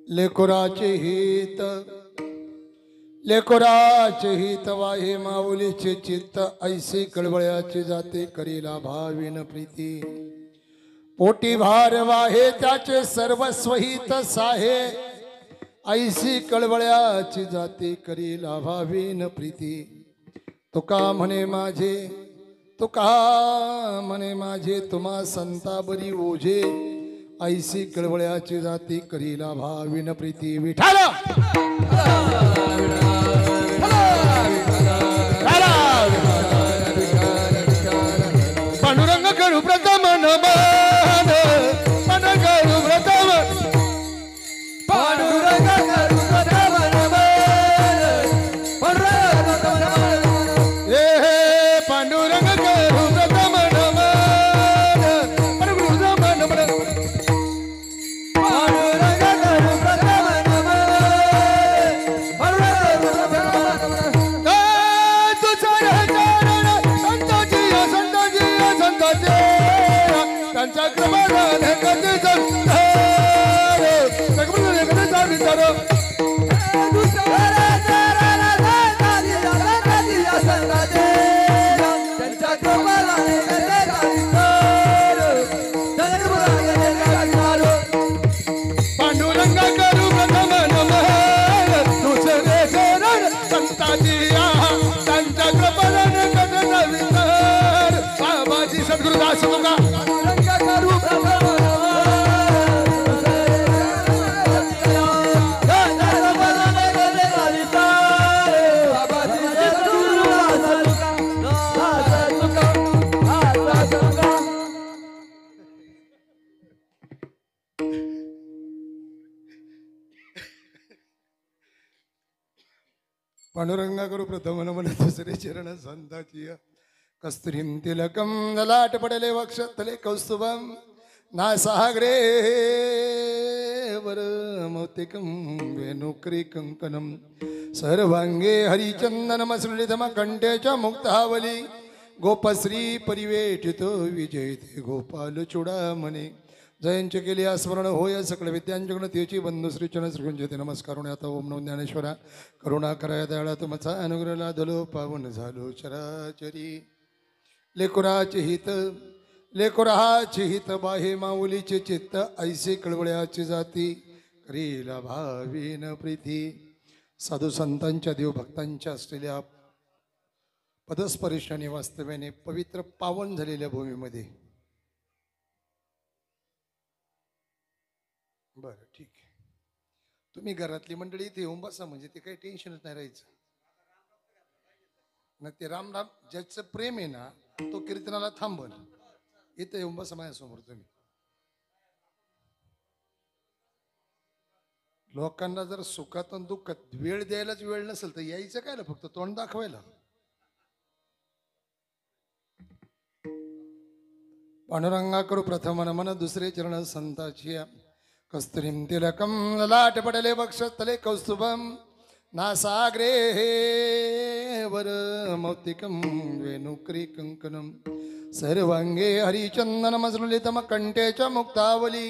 लेकुराचे हित लेकुराचे हित वाहे माऊलीचे चित्त ऐसे कळवळ्याचे जाते करीला भाविन प्रीती पोटी भार वाहे त्याचे सर्वस्व हित साहे ऐसी कळवळ्याची जाते करीला भाविन प्रीती तुका म्हणे माझे तुका म्हणे माझे तुम्हा संता बरी ओझे ऐसी कळवळ्याची जाती करीला भाविन प्रीती विठाल पांडुरंग करू प्रथम नमन मन करू प्रथम पांडुरंग करू प्रथम नमन हे पांडुरंग करू प्रथम नमन मन करू प्रथम पांडुरंग करू प्रथम नमन त्यांच्या क्रमाने कधी विचार पांडुरंग करू प्रथम नमन दुसरे शरण संताजी त्यांच्या क्रमाने कधी विचार बाबाजी सद्गुरुदास तुका करू प्रथम पांडुरंगा करू प्रथम नमन दुसरे चरण संताची कस्तुरीं तिलकं ललाट पडले वक्षतले कौस्तुभं नासाग्रे वरमौक्तिकं वेणुक्री कंकणं सर्वांगे हरिचन्दनमसृलितम कंठे च मुक्तावली गोपश्री परिवेटितो विजयते गोपाल चूडामणी जयंच केली स्मरण होय सकळ विद्यांचकडून त्याची बंधू श्रीचरण श्रीगुंजते नमस्कार आता ओम नमो ज्ञानेश्वरा करुणा कराय दयाळा तुमचा अनुग्रह लादलो पावन झालो चराचरी लेकुराचे हित लेकुराचे हित बाहे माऊलीचे चित्त ऐसे कळवळ्याची जाती करीला भावीन प्रीती साधू संतांच्या देवभक्तांच्या असलेल्या पदस्पर्शाने वास्तव्याने पवित्र पावन झालेल्या भूमीमध्ये बरं ठीक आहे तुम्ही घरातली मंडळी इथे येऊन बसा म्हणजे ते काही टेन्शनच नाही राहायचं ना ते राम ज्याचं प्रेम आहे ना तो कीर्तनाला थांबल इथं येऊन बसा माझ्यासमोर तुम्ही लोकांना जर सुखात आणि दुःखात वेळ द्यायलाच वेळ नसेल तर यायचं काय ना फक्त तोंड दाखवायला पांडुरंगाकडू प्रथम नमन दुसरे चरण संताची कस्तुरीं तिलकं ललाट पडले वक्षतले कौस्तुभं नासाग्रे वरमौक्तिकं वेणुक्री कंकणं सर्वांगे हरिचन्दनमसृलितम कंठे च मुक्तावली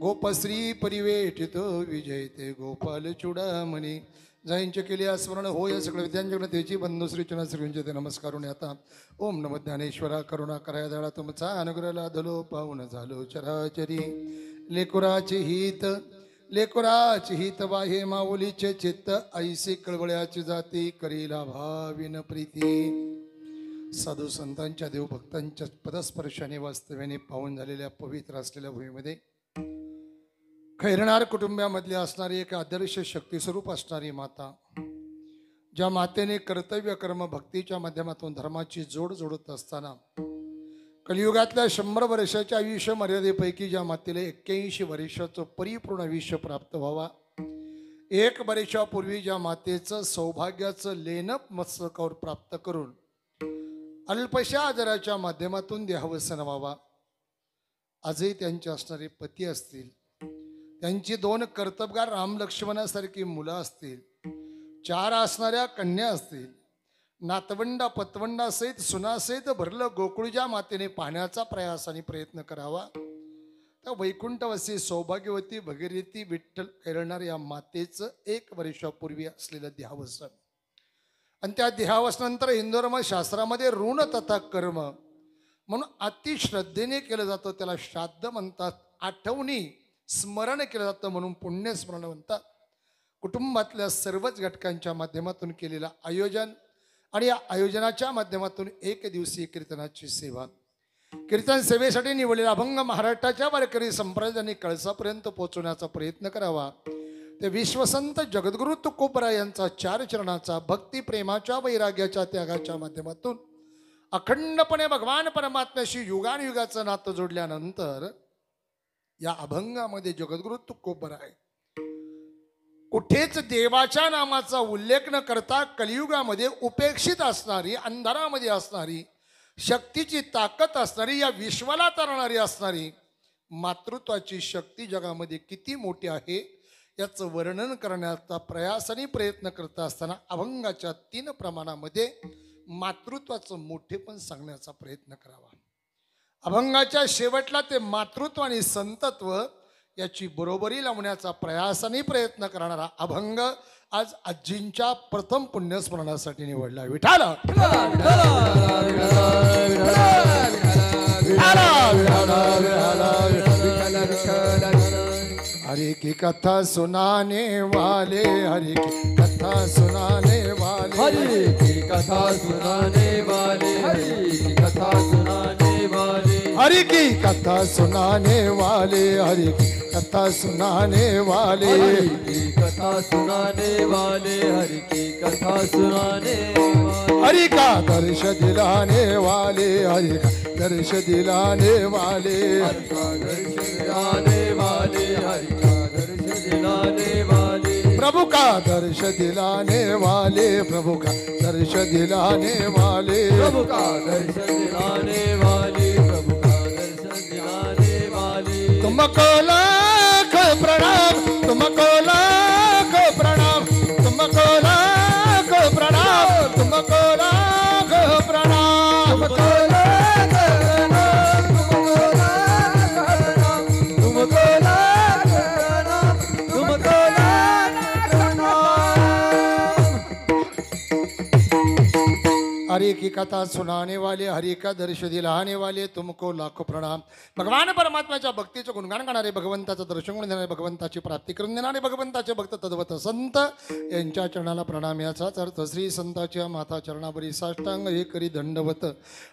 गोपश्री परिवेटितो विजयते गोपाल चूडामणी जयंच केली स्मरण होय सकळ विद्यांचकडे त्याची बंधू श्रीचरण श्रीगुंजते नमस्कार आता ओम नमो ज्ञानेश्वरा करुणा कराय दयाळा तुमचा अनुग्रह लादलो पावन झालो चराचरी लेकुराचे हित वाहे माऊलीचे चित्त ऐसे कळवळ्याची जाती करीला भाविन प्रीती साधू संतांच्या देवभक्तांच्या पदस्पर्शाने वास्तव्याने पावन झालेल्या पवित्र असलेल्या भूमीमध्ये खैरनार कुटुंबामधली असणारी एक आदर्श शक्तिस्वरूप असणारी माता ज्या मातेने कर्तव्य कर्म भक्तीच्या माध्यमातून धर्माची जोड जोडत असताना कलियुगातल्या 100 वर्षाच्या आयुष्य मर्यादेपैकी ज्या मातेला 81 वर्षाचं परिपूर्ण आयुष्य प्राप्त व्हावा 1 वर्षापूर्वी ज्या मातेचं सौभाग्याचं लेणप मस्तकावर प्राप्त करून अल्पशा आजाराच्या माध्यमातून देहावसन व्हावा आजही त्यांचे असणारे पती असतील त्यांची 2 कर्तबगार राम लक्ष्मणासारखी मुलं असतील 4 असणाऱ्या कन्या असतील नातवंडा पतवंडासहित सुनासहित भरलं गोकुळ ज्या मातेने पाहण्याचा प्रयास आणि प्रयत्न करावा त्या वैकुंठवासी सौभाग्यवती भगीरथी विठ्ठल कैरणार या मातेचं 1 वर्षापूर्वी असलेलं देहावसन आणि त्या देहावसनानंतर हिंदू धर्म शास्त्रामध्ये ऋण तथा कर्म म्हणून अति श्रद्धेने केलं जातं, त्याला श्राद्ध म्हणतात. आठवणी स्मरण केलं जातं म्हणून पुण्यस्मरण म्हणतात. कुटुंबातल्या सर्वच घटकांच्या माध्यमातून केलेलं आयोजन आणि या आयोजनाच्या माध्यमातून 1 दिवसीय कीर्तनाची सेवा. कीर्तन सेवेसाठी निवडलेला अभंग महाराष्ट्राच्या वारकरी संप्रदायांनी कळसापर्यंत पोहोचवण्याचा प्रयत्न करावा. ते विश्वसंत जगद्गुरु तुकोबराय यांचा 4 चरणाचा भक्ती प्रेमाच्या वैराग्याच्या त्यागाच्या माध्यमातून अखंडपणे भगवान परमात्म्याशी युगानुयुगाचं नातं जोडल्यानंतर या अभंगामध्ये जगद्गुरु तुकोबराय कुठेच देवाच्या नामाचा उल्लेख न करता कलियुगामध्ये उपेक्षित असणारी, अंधारामध्ये असणारी, शक्तीची ताकद असणारी, या विश्वाला तारणारी असणारी मातृत्वाची शक्ती जगामध्ये किती मोठी आहे याचं वर्णन करण्याचा प्रयास आणि प्रयत्न करत असताना अभंगाच्या 3 प्रमाणामध्ये मातृत्वाचं मोठेपण सांगण्याचा प्रयत्न करावा. अभंगाच्या शेवटला ते मातृत्व आणि संतत्व याची बरोबरी लावण्याचा प्रयास आणि प्रयत्न करणारा अभंग आज आजींच्या प्रथम पुण्यस्मरणासाठी निवडला. विठाल हरि की कथा सुनाने वाले, हरि की कथा सुनाने वाले, हरि की कथा सुनाने वाले, हरि की कथा सुनाने वाले, हरि की कथा सुनाने वाले, हरि की कथा सुनाने वाले, हरि की कथा सुनाने वाले, हरि की कथा सुनाने वाले, हरि का दर्श दिलाने वाले, हरि का दर्श दिलाने वाले, हरि का दर्श दिलाने वाले, हरि का दर्श दिलाने वाले, प्रभु का दर्श दिलाने वाले, प्रभु का दर्श दिलाने वाले, प्रभु का दर्श दिलाने वाले, प्रभु का दर्श दिलाने वाले. तुमको लाख प्रणाम, तुमको लाख प्रणाम, तुमको लाख प्रणाम, तुमको लाख प्रणाम, तुमको लाख प्रणाम, तुमको लाख प्रणाम, तुमको लाख प्रणाम, तुमको लाख प्रणाम. हरि की कथा सुनाने वाले, हरि का दर्श दिलाने वाले, तुमको लाखो प्रणाम. भगवान परमात्म्याच्या भक्तीचं गुणगान करणारे, भगवंताचं दर्शन करून देणारे, भगवंताची प्राप्ती करून देणारे भगवंताचे भक्त तद्वत संत यांच्या चरणाला प्रणाम. याचाच अर्थ श्री संताच्या माता चरणावरी साष्टांग हे करी दंडवत.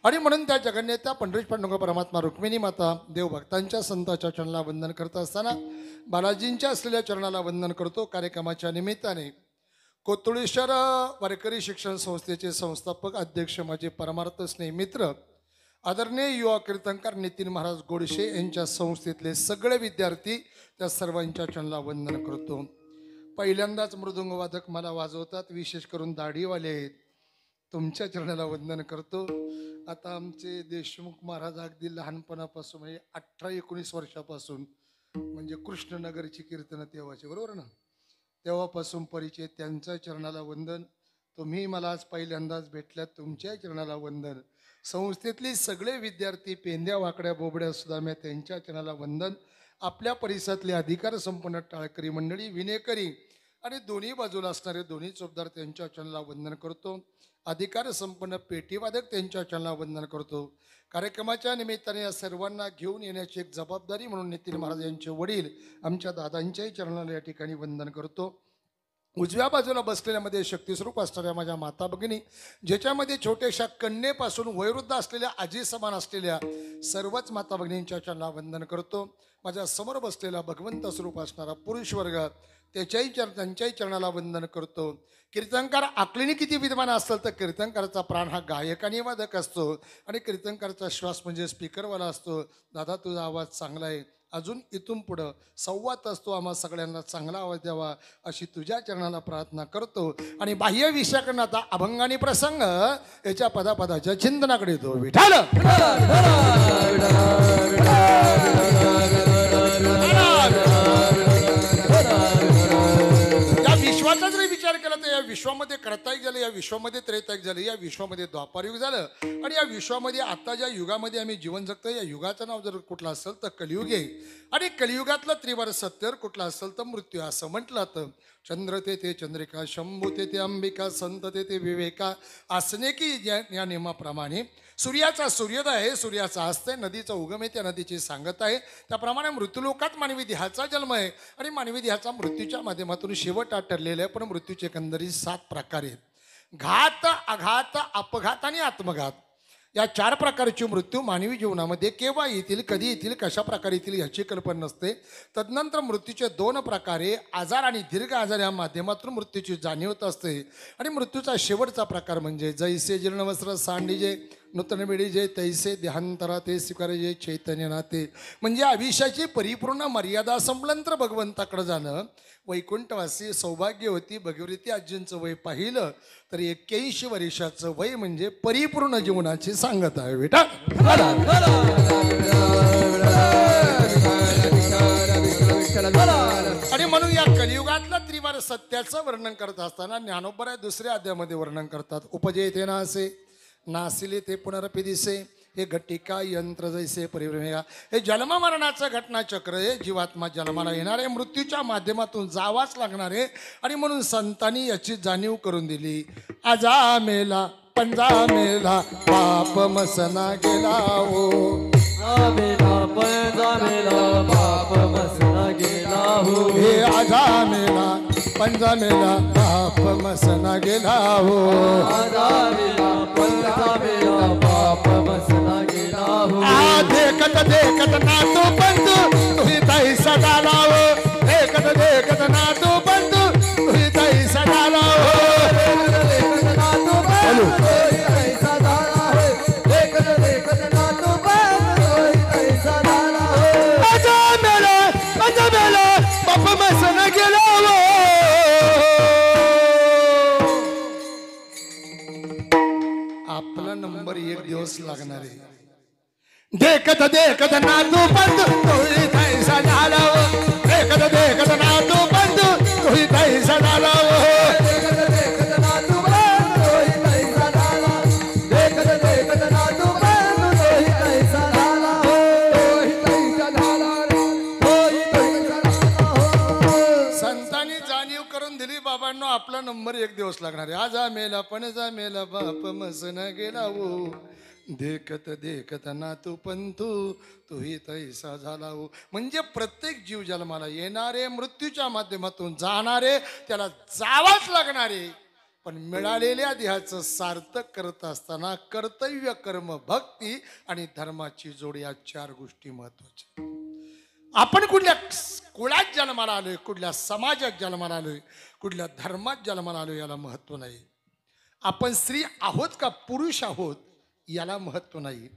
आणि म्हणून त्या जगन्नेत्या पंढरीश पांडुरंग परमात्मा रुक्मिणी माता देवभक्तांच्या संताच्या चरणाला वंदन करत असताना बालाजींच्या असलेल्या चरणाला वंदन करतो. कार्यक्रमाच्या निमित्ताने कोतुळेश्वर वारकरी शिक्षण संस्थेचे संस्थापक अध्यक्ष माझे परमार्थ स्नेहमित्र आदरणीय युवा कीर्तनकार नितीन महाराज गोडशे यांच्या संस्थेतले सगळे विद्यार्थी त्या सर्वांच्या चरणाला वंदन करतो. पहिल्यांदाच मृदुंगवादक मला वाजवतात, विशेष करून दाढीवाले आहेत, तुमच्या चरणाला वंदन करतो. आता आमचे देशमुख महाराज अगदी लहानपणापासून म्हणजे 18-19 वर्षापासून म्हणजे कृष्णनगरची कीर्तनं तेव्हाची, बरोबर ना, तेव्हापासून परिचय, त्यांच्या चरणाला वंदन. तुम्ही मला आज पहिल्यांदाच भेटल्यात, तुमच्या चरणाला वंदन. संस्थेतले सगळे विद्यार्थी, पेंद्या वाकड्या बोबड्या सुद्धा त्यांच्या चरणाला वंदन. आपल्या परिसरातले अधिकार संपन्न टाळकरी मंडळी, विनेकरी आणि दोन्ही बाजूला असणारे दोन्ही चोपदार त्यांच्या चरणाला वंदन करतो. अधिकार संपन्न पेटीवादक त्यांच्या चरणाला वंदन करतो. कार्यक्रमाच्या निमित्ताने या सर्वांना घेऊन येण्याची एक जबाबदारी म्हणून नितीन महाराज यांचे वडील आमच्या दादांच्याही चरणाला या ठिकाणी वंदन करतो. उजव्या बाजूला बसलेल्यामध्ये शक्तिस्वरूप असणाऱ्या माझ्या माता भगिनी, ज्याच्यामध्ये छोट्याशा कन्येपासून वयोवृद्ध असलेल्या आजी समान असलेल्या सर्वच माता भगिनींच्या चरणाला वंदन करतो. माझ्या समोर बसलेला भगवंत स्वरूप असणारा पुरुष वर्ग, त्यांच्याही चरणाला वंदन करतो. कीर्तनकार आकलीने किती विद्वान असतात तर कीर्तनकाराचा प्राण हा गायक आणि वादक असतो आणि कीर्तनकाराचा श्वास म्हणजे स्पीकरवाला असतो. दादा तुझा आवाज चांगला आहे, अजून इथून पुढं संवाद असतो, आम्हा सगळ्यांना चांगला आवाज द्यावा अशी तुझ्या चरणाला प्रार्थना करतो. आणि बाह्य विषयाकडनं आता अभंग आणि प्रसंग याच्या पदापदाच्या चिंतनाकडे येतो. विठाल या विश्वाचा जरी विचार केला तर या विश्वामध्ये करता येईल या विश्वामध्ये त्रेतायुग झालं, या विश्वामध्ये द्वापारयुग झालं, आणि या विश्वामध्ये आता ज्या युगामध्ये आम्ही जीवन जगतो या युगाचं नाव जर कुठलं असेल तर कलियुग आहे. आणि कलियुगातलं त्रिवार सत्य कुठलं असेल तर मृत्यू असं म्हटलं तर चंद्र ते चंद्रिका, शंभू ते अंबिका, संत ते विवेका. असणे की या नियमाप्रमाणे सूर्याचा सूर्योदय आहे, सूर्याचा अस्त आहे, नदीचा उगम आहे, त्या नदीची सांगत आहे. त्याप्रमाणे मृत्यूलोकात मानवी देहाचा जन्म आहे आणि मानवी देहाचा मृत्यूच्या माध्यमातून शेवट ठरलेला आहे. पण मृत्यूचे एकंदरीत 7 प्रकार आहेत: घात, आघात, अपघात आणि आत्मघात. या 4 प्रकारची मृत्यू मानवी जीवनामध्ये केव्हा येतील, कधी येतील, कशा प्रकारे येतील याची कल्पना नसते. तदनंतर मृत्यूचे 2 प्रकारे आजार आणि दीर्घ आजार या माध्यमातून मृत्यूची जाणीव होत असते. आणि मृत्यूचा शेवटचा प्रकार म्हणजे जैसे जीर्णवस्त्र सांडीजे नूतन मिळीजे तैसे देहांतरा ते स्वीकारायचे चैतन्य नाते. म्हणजे आयुष्याची परिपूर्ण मर्यादा संपल्यानंतर भगवंताकडे जाणं. वैकुंठवासी सौभाग्यवती भगवती आजींचं वय पाहिलं तर 81 वर्षाचं वय म्हणजे परिपूर्ण जीवनाची सांगत आहे बेटा. आणि म्हणून या कलियुगातल्या त्रिवार सत्याचं वर्णन करत असताना ज्ञानोबराय दुसऱ्या अध्यायामध्ये वर्णन करतात. उपजयते नासे नासिले ते पुनरपि दिसे, हे घटिका यंत्र जैसे परिभ्रमेया. हे जन्म मरणाचं घटनाचक्र आहे. जीवात्मा जन्माला येणार आहे, मृत्यूच्या माध्यमातून जावाच लागणार आहे. आणि म्हणून संतांनी याची जाणीव करून दिली. आजा मेला पंजा मेला बाप मसना गेला हो, मेला पंजा मेला बाप मसना गेला हो. हे आजा मेला पंजा मेला बाप मसना गेला हो. आजा मेला पंजा मेला बाप मसना गेला हो. देखत देखत ना तू बंधू तुही तैसा झाला हो. देखत ना तू बंधू तुही तैसा झाला हो. आपला नंबर 1 दिवस लागणार आहे. देखत देखत ना तू बंधू तुही तैसा झाला हो. देखत ना तू बंधू तुही तैसा झाला हो. संतांनी जाणीव करून दिली बाबांनो आपला नंबर 1 दिवस लागणार आहे. आजा मेला पण जा मेला बाप मसन गेला हो. देखत देखत ना तू पंतू तुही तैसा झाला हो. म्हणजे प्रत्येक जीव जन्माला येणारे, मृत्यूच्या माध्यमातून जाणारे, त्याला जावाच लागणारे. पण मिळालेल्या देहाचं सार्थक करत असताना कर्तव्य, कर्म, भक्ती आणि धर्माची जोड या 4 गोष्टी महत्वाच्या. आपण कुठल्या कुळात जन्माला आलोय, कुठल्या समाजात जन्माला आलोय, कुठल्या धर्मात जन्माला आलोय याला महत्व नाही. आपण स्त्री आहोत का पुरुष आहोत याला महत्व नाही.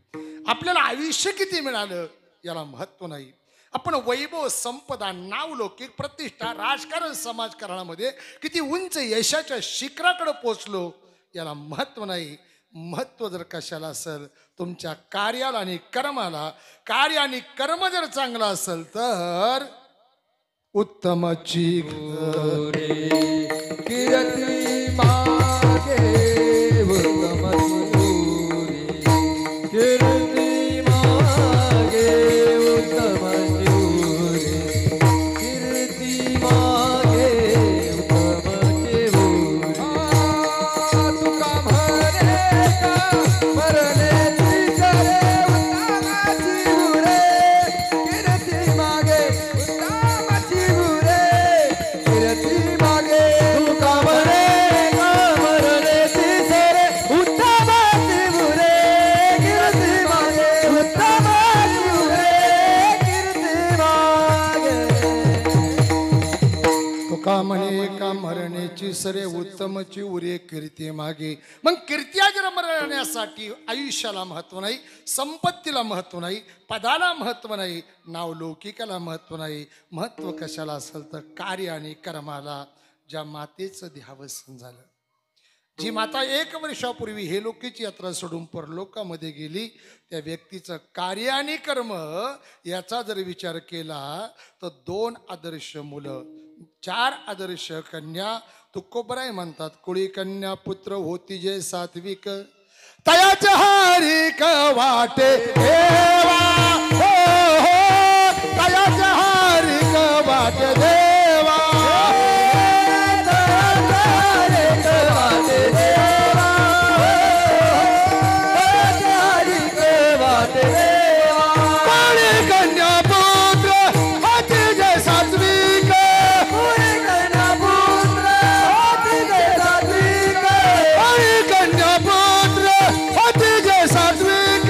आपल्याला आयुष्य किती मिळालं याला महत्व नाही. आपण वैभव, संपदा, नावलौकिक, प्रतिष्ठा, राजकारण, समाजकारणामध्ये किती उंच यशाच्या शिखराकडे पोचलो याला महत्व नाही. महत्व जर कशाला असेल तुमच्या कार्याला आणि कर्माला. कार्य आणि कर्म जर चांगला असेल तर उत्तमाची कीर्ती मागे उत्तम कीर्ती मागे उत्तम कीर्ती मागे उत्तम तुका म्हणे का मरण्याची करे उत्तमाची उरे. कीर्ती मागे उत्तमाची उरे. कीर्ती मागे तुका म्हणे का मरण्याची करे उत्तमाची उरे. कीर्ती मागे उत्तमाची उरे. कीर्ती मागे तुका म्हणे का मरण्याची सरे उत्तमची उरे कीर्ती मागे. मग कीर्त्या जर मरण्यासाठी आयुष्याला महत्व नाही, संपत्तीला महत्व नाही, पदाला महत्व नाही, नावलौकिकाला महत्व नाही. महत्व कशाला असेल तर कार्य आणि कर्माला. ज्या मातेचं देहावसन झालं, जी माता 1 वर्षापूर्वी हे लोकीची यात्रा सोडून परलोकामध्ये गेली, त्या व्यक्तीचं कार्य आणि कर्म याचा जर विचार केला तर 2 आदर्श मुलं 4 आदर्श कन्या तुकोबराय म्हणतात. कुळी कन्या पुत्र होती जे सात्विक तयाच हारिक वाटे देवा. हो हो तयाच हारिक वाटे देवा. तयाच हारिक वाटे देवा. तयाच हारिक वाटे देवा. कुळी कन्या पुत्र होती जे सात्विक. कुळी कन्या पुत्र होती जे सात्विक. कुळी कन्या पुत्र होती जे सात्विक.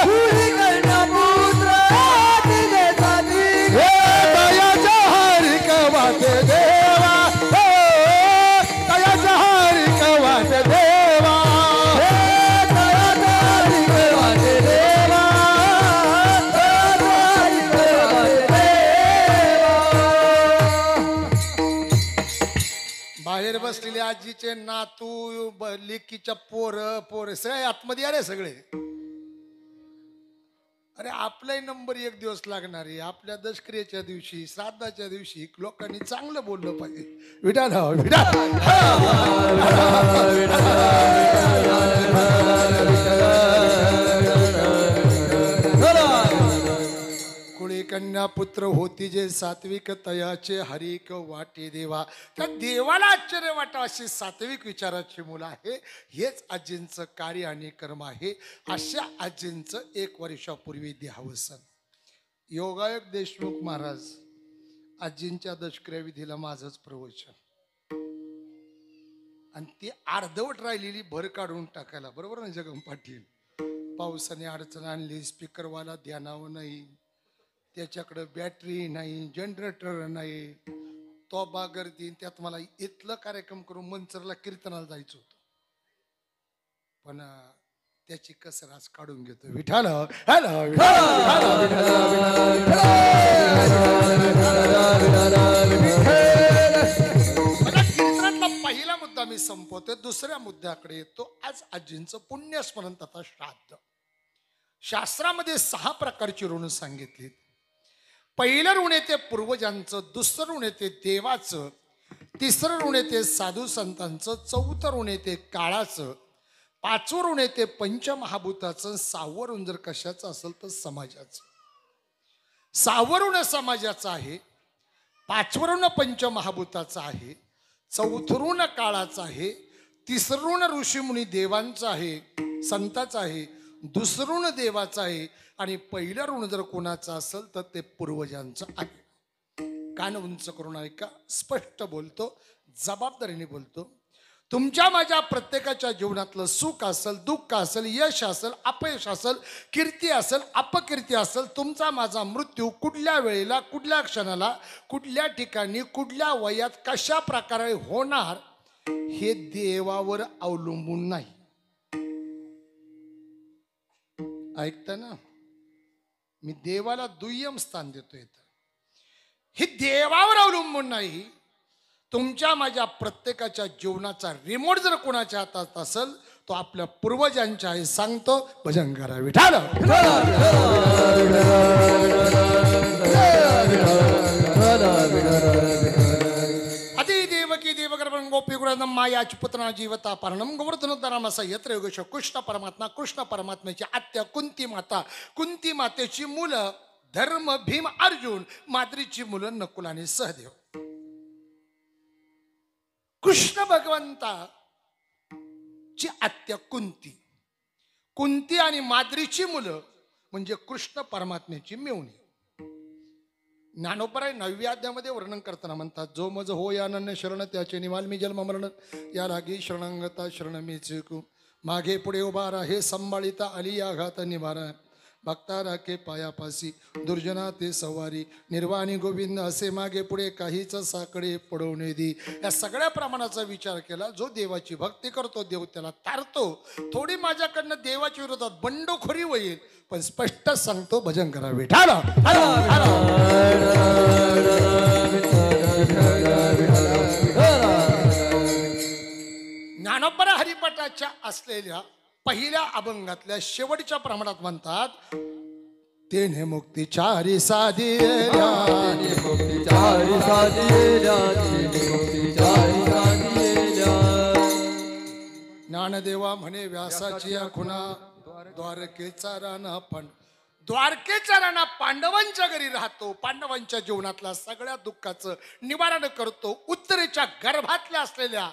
कुळी कन्या पुत्र होती जे सात्विक. हे तयाच्या हारिक वाटे देवा. हो तयाच्या हारिक वाटे देवा. तयाच हारिक वाटे देवा. तयाच हारिक वाटे देवा. बाहेर बसलेले आजीचे नातू लेकीच्या पोर सगळे आतमध्ये आले सगळे. अरे आपलाही नंबर 1 दिवस लागणार आहे. आपल्या दशक्रियेच्या दिवशी श्राद्धाच्या दिवशी लोकांनी चांगलं बोललं पाहिजे. विठा कुळी कन्या पुत्र होती जे सात्विक तयाचे हरिक वाटे देवा. त्या देवाला आश्चर्य वाटा अशी सात्विक विचाराची मुलं आहे. हेच आजींचं कार्य आणि कर्म आहे. अशा आजींचं 1 वर्षापूर्वी देहावसन. योगायोग देशमुख महाराज आजींच्या दशक्रिया विधीला माझंच प्रवचन आणि ती अर्धवट राहिलेली भर काढून टाकायला. बरोबर ना जगम पाटील. पावसाने अडचण आणली. स्पीकरवाला ध्यानावर नाही. त्याच्याकडं बॅटरी नाही. जनरेटर नाही. तोबा गर्दी. त्यात मला इथलं कार्यक्रम करून मंचरला कीर्तनाला जायचं होतं. पण त्याची कसर आज काढून घेतो. विठाल कीर्तनातला पहिला मुद्दा मी संपवतोय. दुसऱ्या मुद्द्याकडे येतो. आज आजींचं पुण्यस्मरण तथा श्राद्ध. शास्त्रामध्ये 6 प्रकारची ऋण सांगितली. पहिलं ऋण येते पूर्वजांचं. दुसरं ऋण येते देवाचं. तिसरं ऋण येते साधू संतांचं. चौथं ऋण येते काळाचं. 5वं ऋण येते पंचमहाभूताचं. 6वं ऋण जर कशाचं असेल तर समाजाचं. 6वं ऋण समाजाचं आहे. 5वं ऋण पंचमहाभूताचं आहे. 4थं ऋण काळाचं आहे. 3रं ऋण ऋषीमुनी देवांचं आहे, संताचं आहे. 2रं ऋण देवाचं आहे. आणि पहिलं ऋण जर कोणाचं असेल तर ते पूर्वजांचं आहे. कान उंच करून ऐका. स्पष्ट बोलतो. जबाबदारीने बोलतो. तुमच्या माझ्या प्रत्येकाच्या जीवनातलं सुख असेल, दुःख असेल, यश असेल, अपयश असेल, कीर्ती असेल, अपकीर्ती असेल, तुमचा माझा मृत्यू कुठल्या वेळेला, कुठल्या क्षणाला, कुठल्या ठिकाणी, कुठल्या वयात, कशा प्रकारे होणार हे देवावर अवलंबून नाही. ऐकता ना. मी देवाला दुय्यम स्थान देतोय. हे देवावर अवलंबून नाही. तुमच्या माझ्या प्रत्येकाच्या जीवनाचा रिमोट जर कोणाच्या हातात असेल तो आपल्या पूर्वजांच्या आहे. सांगतो भजन करा विठाल. अति देवकी देवगर्भं गोपी गुणं मायाच पुत्रा जीवता पारणं गोवर्धनोद्धरामसा यत्र योगेश कृष्ण परमात्म्याची आत्या कुंती माता. कुंती मातेची मुलं धर्म, भीम, अर्जुन. माद्रीची मुलं नकुल आणि सहदेव. कृष्ण भगवंताची आत्या कुंती. कुंती आणि माद्रीची मुलं म्हणजे कृष्ण परमात्म्याची मेवणी. ज्ञानोबराय 9व्या अध्यायामध्ये वर्णन करताना म्हणतात, जो मज हो या अनन्य शरण त्याचे निवाल मी जन्म मरण. या लागी शरणांगता शरण मी चुकू. मागे पुढे उभा राहे संभाळिता आली या घात निवारा. भक्ता राखे पायापासी दुर्जना ते सवारी. निर्वाणी गोविंद असे मागे पुढे काहीच साकडे पडवणे दी. या सगळ्या प्रमाणाचा विचार केला. जो देवाची भक्ती करतो देव त्याला तारतो. थोडी माझ्याकडनं देवाच्या विरोधात बंडखोरी होईल पण स्पष्ट सांगतो भजन करा विठाल. ज्ञानोबा हरिपाठाच्या असलेल्या पहिल्या अभंगातल्या शेवटच्या प्रमाणात म्हणतात, तेने मुक्तीचारी साधी मुक्तीचारी चारी साधी येल्या तिन्ही मुक्ती चारी साधी येल्या ज्ञानदेवा म्हणे व्यासाची या खुणा द्वारकेचा राणा द्वारकेचा राणा पांडवांच्या घरी राहतो, पांडवांच्या जीवनातल्या सगळ्या दुःखाचं निवारण करतो, उत्तरेच्या गर्भातल्या असलेल्या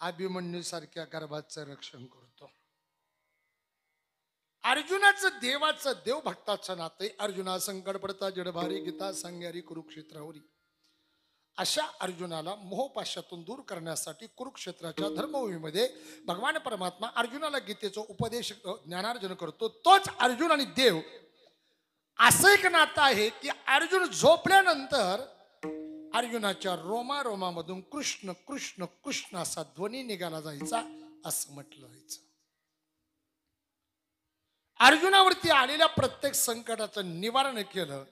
अभिमन्यू सारख्या गर्भाचं रक्षण करतो. अर्जुनाचं देवाचं देवभक्ताचं नाते. अर्जुना संकट पडता जडभारी गीता सांग्यारी कुरुक्षेत्रावरी. अशा अर्जुनाला मोहपाशातून दूर करण्यासाठी कुरुक्षेत्राच्या धर्मभूमीमध्ये भगवान परमात्मा अर्जुनाला गीतेचा उपदेश ज्ञानार्जन करतो. तोच अर्जुन आणि देव असं एक नातं आहे की अर्जुन झोपल्यानंतर अर्जुनाच्या रोमारोमामधून कृष्ण कृष्ण कृष्ण असा ध्वनी निघाला जायचा असं म्हटलं जायचं. अर्जुनावरती आलेल्या प्रत्येक संकटाचं निवारण केलं.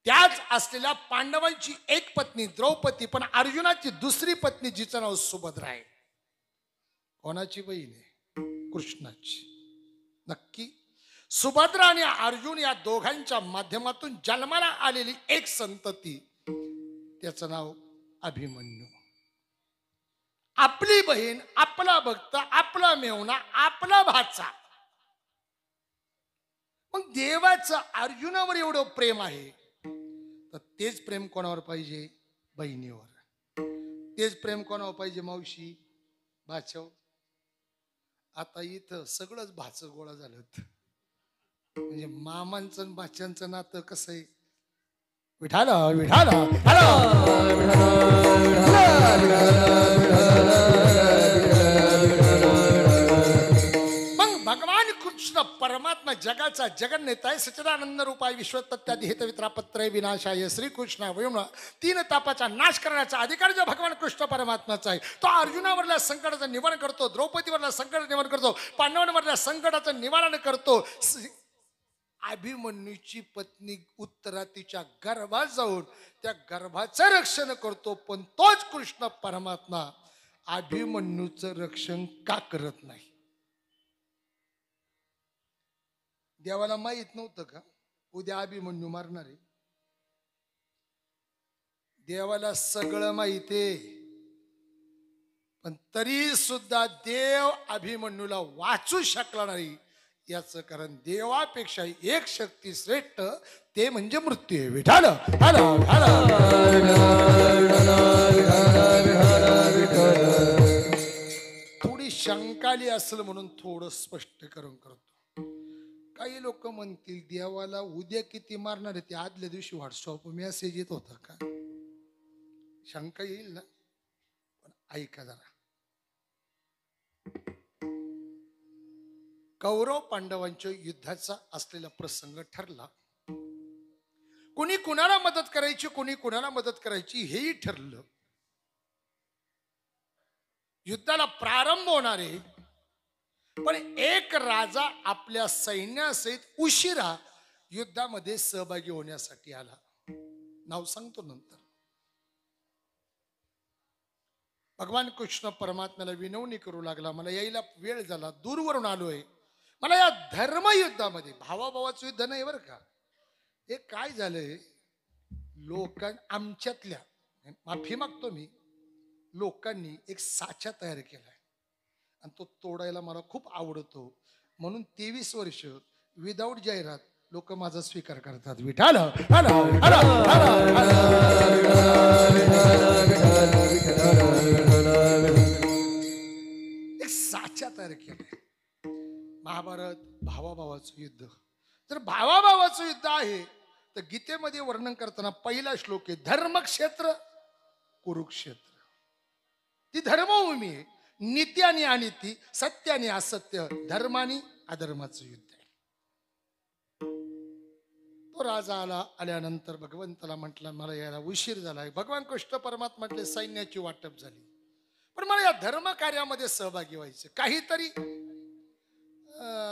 त्याच असलेल्या पांडवांची एक पत्नी द्रौपदी, पण अर्जुनाची दुसरी पत्नी जिचं नाव सुभद्रा आहे. कोणाची बहीण आहे? कृष्णाची. नक्की सुभद्रा आणि अर्जुन या दोघांच्या माध्यमातून जन्माला आलेली एक संतती, त्याचं नाव अभिमन्यू. आपली बहीण, आपला भक्त, आपला मेहुणा, आपला भाचा. मग देवाचं अर्जुनावर एवढं प्रेम आहे तर तेच प्रेम कोणावर पाहिजे? बहिणीवर. तेच प्रेम कोणावर पाहिजे? मावशी, भाचव. आता इथं सगळंच भाच गोळा झालं. म्हणजे मामांचं आणि भाच्यांचं नातं कसं आहे? विठाला विठाला मग भगवान कृष्ण परमात्मा जगाचा जगन्नेता आहे. सच्चिदानंद रूपाय विश्वतत्त्यादी हेतवित्रापत्रय विनाशाय श्रीकृष्ण वयुना. तीन तापाचा नाश करण्याचा अधिकार जो भगवान कृष्ण परमात्माचा आहे, तो अर्जुनावरल्या संकटाचं निवारण करतो, द्रौपदीवरल्या संकट निवारण करतो, पांडवांवरल्या संकटाचं निवारण करतो. अभिमन्यूची पत्नी उत्तरा तिच्या गर्भात जाऊन त्या गर्भाचं रक्षण करतो. पण तोच कृष्ण परमात्मा अभिमन्यूचं रक्षण का करत नाही? देवाला माहित नव्हतं का उद्या अभिमन्यू मारणार आहे? देवाला सगळं माहितीये, पण तरी सुद्धा देव अभिमन्यूला वाचू शकला नाही. याचं कारण देवापेक्षा एक शक्ती श्रेष्ठ, ते म्हणजे मृत्यू आहे. विठाल थोडी शंकाली असेल म्हणून थोडं स्पष्टीकरण करतो. काही लोक म्हणतील देवाला उद्या किती मारणार आहे ते आदल्या दिवशी व्हॉट्सअप मेसेज येत होता का? शंका येईल ना, पण ऐका जरा. कौरव पांडवांच्या युद्धाचा असलेला प्रसंग ठरला. कुणी कुणाला मदत करायची, कुणी कुणाला मदत करायची हेही ठरलं. युद्धाला प्रारंभ होणार आहे, पण एक राजा आपल्या सैन्यासहित उशिरा युद्धामध्ये सहभागी होण्यासाठी आला. नाव सांगतो नंतर. भगवान कृष्ण परमात्म्याला विनवणी करू लागला, मला यायला वेळ झाला, दूरवरून आलोय, मला या धर्मयुद्धामध्ये, भावाभावाचं युद्ध नाही बरं का, हे काय झालंय, आमच्यातल्या, माफी मागतो मी, लोकांनी एक साचा तयार केलाय आणि तो तोडायला मला खूप आवडतो. म्हणून 23 वर्ष विदाऊट जाहिरात लोक माझा स्वीकार करतात. विठाल एक साचा तयार केलाय. महाभारत भावाभावाचं युद्ध. जर भावाभावाचं युद्ध आहे तर गीतेमध्ये वर्णन करताना पहिला श्लोक आहे, धर्मक्षेत्र कुरुक्षेत्र. ती धर्मभूमी आहे. नीती आणि अनिती, सत्य आणि असत्य, धर्म आणि अधर्माचं युद्ध आहे. तो राजा आल्यानंतर भगवंताला म्हटलं मला यायला उशीर झालाय. भगवान कृष्ण परमात्मा म्हटले सैन्याची वाटप झाली, पण मला या धर्म कार्यामध्ये सहभागी व्हायचे काहीतरी.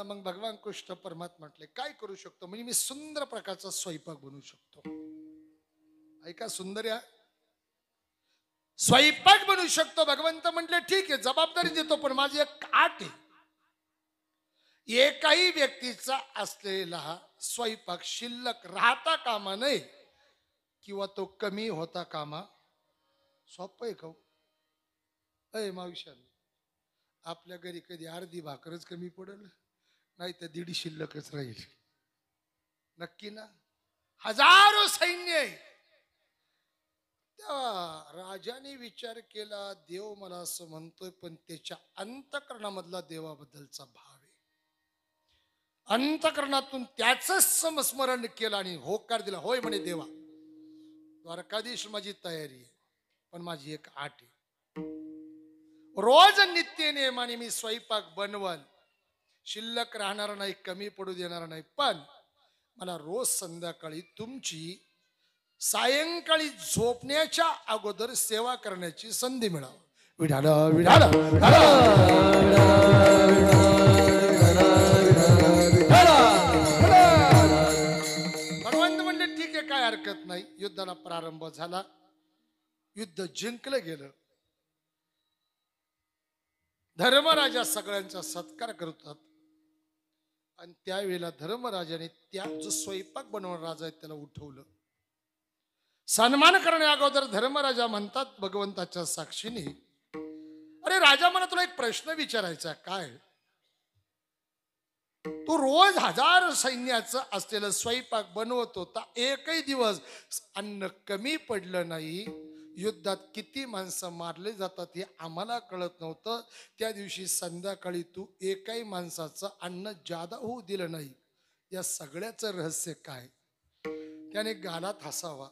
मग भगवान कृष्ण परमात्मा म्हटले काय करू शकतो? म्हणजे मी सुंदर प्रकारचा स्वयंपाक बनवू शकतो. ऐका, सुंदर या स्वयंपाक बनवू शकतो. भगवंत म्हटले ठीक आहे, जबाबदारी देतो, पण माझी एक अट आहे, एकाही व्यक्तीचा असलेला स्वयंपाक शिल्लक राहता कामा नये किंवा तो कमी होता कामा. सोपं आहे का हो? अय मावशान, आपल्या घरी कधी अर्धी भाकरच कमी पडेल, नाही तर 1.5 शिल्लकच राहील. नक्की ना? हजारो सैन्य आहे. त्या राजाने विचार केला, देव मला असं म्हणतोय, पण त्याच्या अंतःकरणामधला देवाबद्दलचा भाव आहे. अंतःकरणातून त्याच समस्मरण केलं आणि होकार दिला. होय म्हणे देवा, द्वारकाधीश माझी तयारी आहे, पण माझी एक आट आहे. रोज नित्य नियमाने मी स्वयंपाक बनवल, शिल्लक राहणार नाही, कमी पडू देणार नाही, पण मला रोज संध्याकाळी तुमची सायंकाळी झोपण्याच्या अगोदर सेवा करण्याची संधी मिळावी. विठाला विठाला भगवंत म्हणले ठीक आहे, काय हरकत नाही. युद्धाला प्रारंभ झाला. युद्ध जिंकलं गेलं. धर्मराजा सगळ्यांचा सत्कार करतात आणि त्यावेळेला धर्मराजाने त्या जो स्वयंपाक बनवणारा राजा आहे त्याला उठवलं. सन्मान करण्या अगोदर धर्मराजा म्हणतात भगवंताच्या साक्षीने, अरे राजा, मला तुला एक प्रश्न विचारायचा. काय? तू रोज 1000 सैन्याचं असलेलं स्वयंपाक बनवत होता, एकही दिवस अन्न कमी पडलं नाही. युद्धात किती माणसं मारले जातात हे आम्हाला कळत नव्हतं. त्या दिवशी संध्याकाळी तू एकाही माणसाचं अन्न जादा होऊ दिलं नाही. या सगळ्याचं रहस्य काय? त्याने गालात हसावा,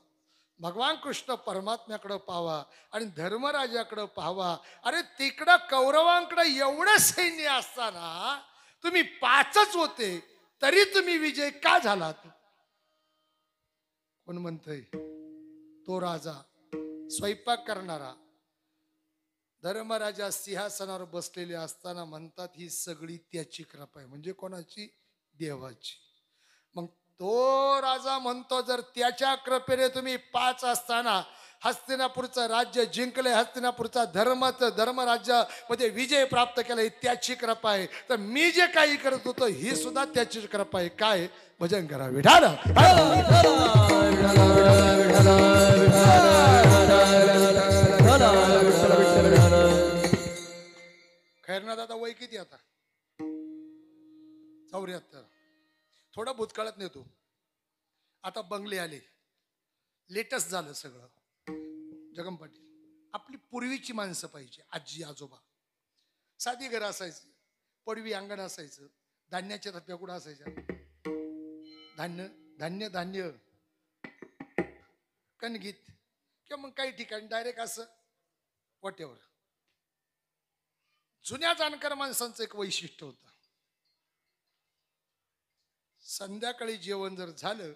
भगवान कृष्ण परमात्म्याकडे पाहावा आणि धर्मराजाकडे पाहावा. अरे तिकडं कौरवांकडे एवढं सैन्य असताना तुम्ही 5च होते, तरी तुम्ही विजय का झालात? कोण म्हणतंय? तो राजा, स्वयंपाक करणारा धर्मराजा सिंहासनावर बसलेले असताना म्हणतात, ही सगळी त्याची कृपा आहे. म्हणजे कोणाची? देवाची. मग तो राजा म्हणतो, जर त्याच्या कृपेने तुम्ही 5 असताना हस्तिनापूरचं राज्य जिंकले, हस्तिनापूरचा धर्मराज्यामध्ये विजय प्राप्त केला, ही त्याची कृपा आहे. तर मी जे काही करत होतो ही सुद्धा त्याची कृपा आहे. काय? भजन करा विठाल. खैरना दादा वय किती आता? 74. थोडा भूतकाळात नेतो. आता बंगले आले, लेटेस्ट झालं सगळं. जगम पाटील, आपली पूर्वीची माणसं पाहिजे. आजी आजोबा, साधी घर असायची, पडवी अंगण असायचं, धान्याच्या थप्प्या कुठं असायच्या, धान्य धान्य धान्य कणगीत, किंवा मग काही ठिकाणी डायरेक्ट असं वाटेवर. जुन्या जाणकार माणसांचं एक वैशिष्ट्य होतं, संध्याकाळी जेवण जर झालं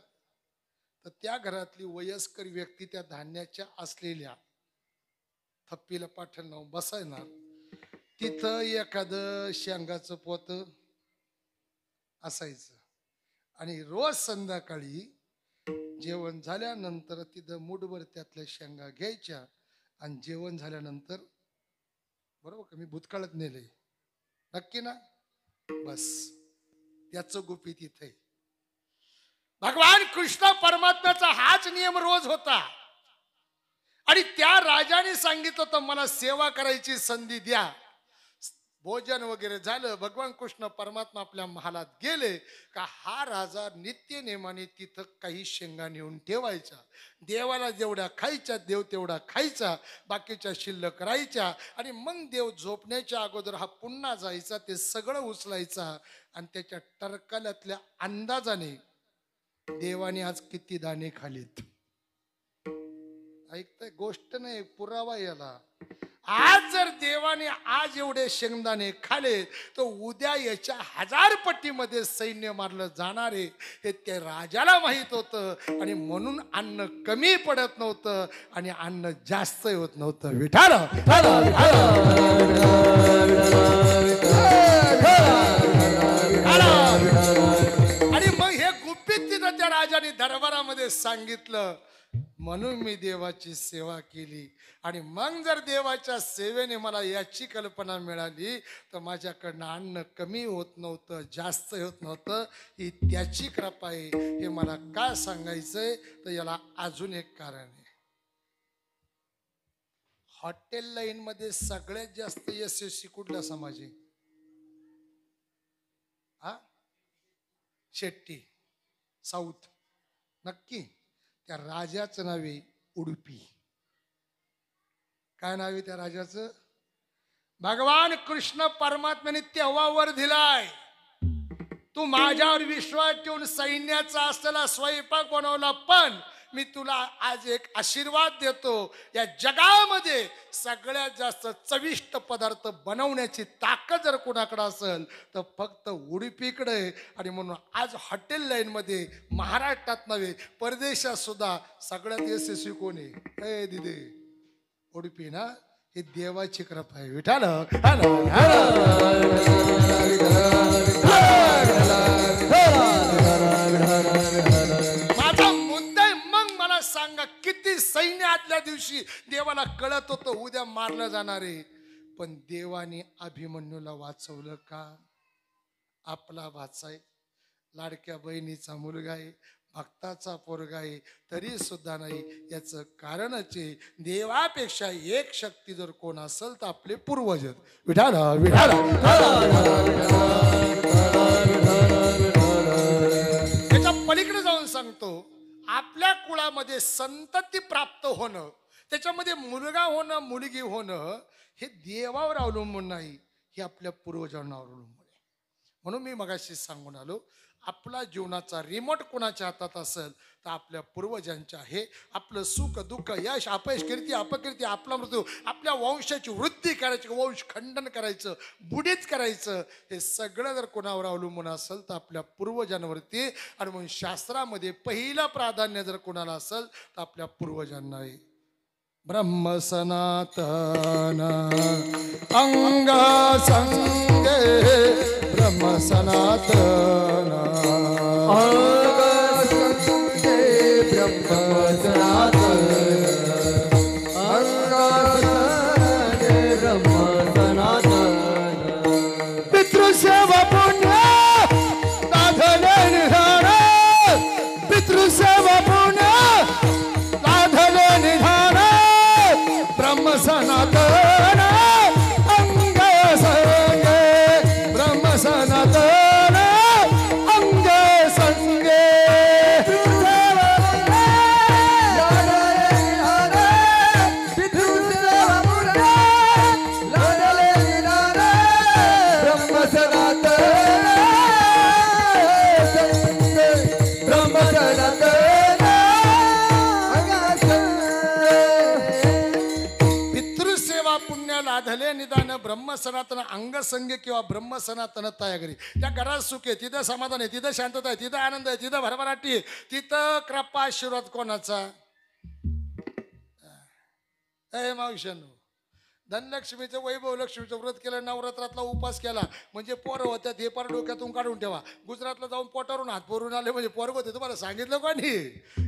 तर त्या घरातली वयस्कर व्यक्ती त्या धान्याच्या असलेल्या थप्पीला पाठण लावून बसायणार. तिथं एखादं शेंगाचं पोत असायचं आणि रोज संध्याकाळी जेवण झाल्यानंतर तिथं मुठभर त्यातल्या शेंगा घ्यायच्या आणि जेवण झाल्यानंतर, बरोबर का? मी भूतकाळात नेलंय, नक्की ना? बस त्याचं गुपित इथे. भगवान कृष्ण परमात्म्याचा हाच नियम रोज होता. आणि त्या राजाने सांगितलं होतं, मला सेवा करायची संधी द्या. भोजन वगैरे झालं, भगवान कृष्ण परमात्मा आपल्या महालात गेले का हा राजा नित्य नेमाने तिथं काही शेंगा नेऊन ठेवायचा. देवाला जेवढ्या खायच्या देव तेवढा खायचा, बाकीच्या शिल्लक राहायच्या. आणि मग देव झोपण्याच्या अगोदर हा पुन्हा जायचा, ते सगळं उचलायचा आणि त्याच्या टरकाल्यातल्या अंदाजाने देवाने आज किती दाणे खालीत. ऐकताय? गोष्ट नाही, पुरावा याला. आज जर देवाने आज एवढे शेंगदाणे खाले तर उद्या याच्या 1000 पटीमध्ये सैन्य मारलं जाणार आहे हे त्या राजाला माहित होतं. आणि म्हणून अन्न कमी पडत नव्हतं आणि अन्न जास्त होत नव्हतं. विठाल. आणि मग हे गुपित तिथं त्या राजाने दरबारामध्ये सांगितलं. म्हणून मी देवाची सेवा केली. आणि मग जर देवाच्या सेवेने मला याची कल्पना मिळाली तर माझ्याकडनं अन्न कमी होत नव्हतं, जास्त होत नव्हतं. ही त्याची कृपा आहे. हे मला काय सांगायचंय तर याला अजून एक कारण आहे. हॉटेल लाईन मध्ये सगळ्यात जास्त यशस्वी कुठला समाज आहे? हा, शेट्टी, साऊथ. नक्की. त्या राजाचं नाव आहे उडुपी. काय नाव आहे त्या राजाचं? भगवान कृष्ण परमात्म्याने तेव्हा वर दिलाय, तू माझ्यावर विश्वास ठेवून सैन्याचा असलेला स्वयंपाक बनवला, पण मी तुला आज एक आशीर्वाद देतो. या जगामध्ये सगळ्यात जास्त चविष्ट पदार्थ बनवण्याची ताकद जर कोणाकडे असेल तर फक्त उडुपीकडे आहे. आणि म्हणून आज हॉटेल लाईन मध्ये महाराष्ट्रात नव्हे परदेशात सुद्धा सगळ्यात यशस्वी कोण आहे? ए दिदे, उडुपी ना. हे देवाची कृपा आहे. विठाल माझा मुद्दा आहे. मग मला सांगा, किती सैन्य आदल्या दिवशी देवाला कळत होतं उद्या मारलं जाणार आहे, पण देवाने अभिमन्यूला वाचवलं का? आपला वाचाय, लाडक्या बहिणीचा मुलगा आहे, भक्ताचा पोरगा आहे, तरी सुद्धा नाही. याचं कारणच आहे, देवापेक्षा एक शक्ती जर कोण असेल तर आपले पूर्वज. विठाल विठाल. त्याच्या पलीकडे जाऊन सांगतो, आपल्या कुळामध्ये संतती प्राप्त होणं, त्याच्यामध्ये मुलगा होणं मुलगी होणं हे देवावर अवलंबून नाही, हे आपल्या पूर्वजांना अवलंबून आहे. म्हणून मी मगाशी सांगून आलो, आपला जीवनाचा रिमोट कोणाच्या हातात असेल तर आपल्या पूर्वजांच्या आहे. आपलं सुख दुःख यश अपयश कीर्ती अपकीर्ती आपला मृत्यू, आपल्या वंशाची वृद्धी करायची, वंश खंडन करायचं, बुडीत करायचं, हे सगळं जर कोणावर अवलंबून असेल तर आपल्या पूर्वजांवरती. आणि म्हणून शास्त्रामध्ये पहिलं प्राधान्य जर कोणाला असेल तर आपल्या पूर्वजांना आहे. ब्रह्म सनातन अंग संगे, ब्रह्म सनातन अंग संगे, ब्रह्म सनातन अंग संगे, ब्रह्म सनातन. पितृसेवा पुण्य लाधले निधान, पितृसेवा पुण्य लाधले निधान, ब्रह्म सनातन अंग संगे, ब्रह्म सनातन अंग संगे. ब्रह्म सनातन ब्रह्म सनातन अंग संगे. पितृसेवा पुण्य लाधले निदान, ब्रह्म सनातन अंग संग किंवा ब्रह्म सनातन तयागरी. त्या घरात सुख आहे, तिथं समाधान आहे, तिथं शांतता आहे, तिथं आनंद आहे, तिथं भरभराटी आहे, तिथं कृपा आशीर्वाद कोणाचा? ए मावशांनो, धनलक्ष्मीचं वैभव लक्ष्मीचं व्रत केलं, नवरात्रातला उपास केला म्हणजे पोरं होत्यात, हे पार डोक्यातून काढून ठेवा. गुजरातला जाऊन पोटावरून हात भरून आले म्हणजे पोरं होते. तुम्हाला सांगितलं कोणी?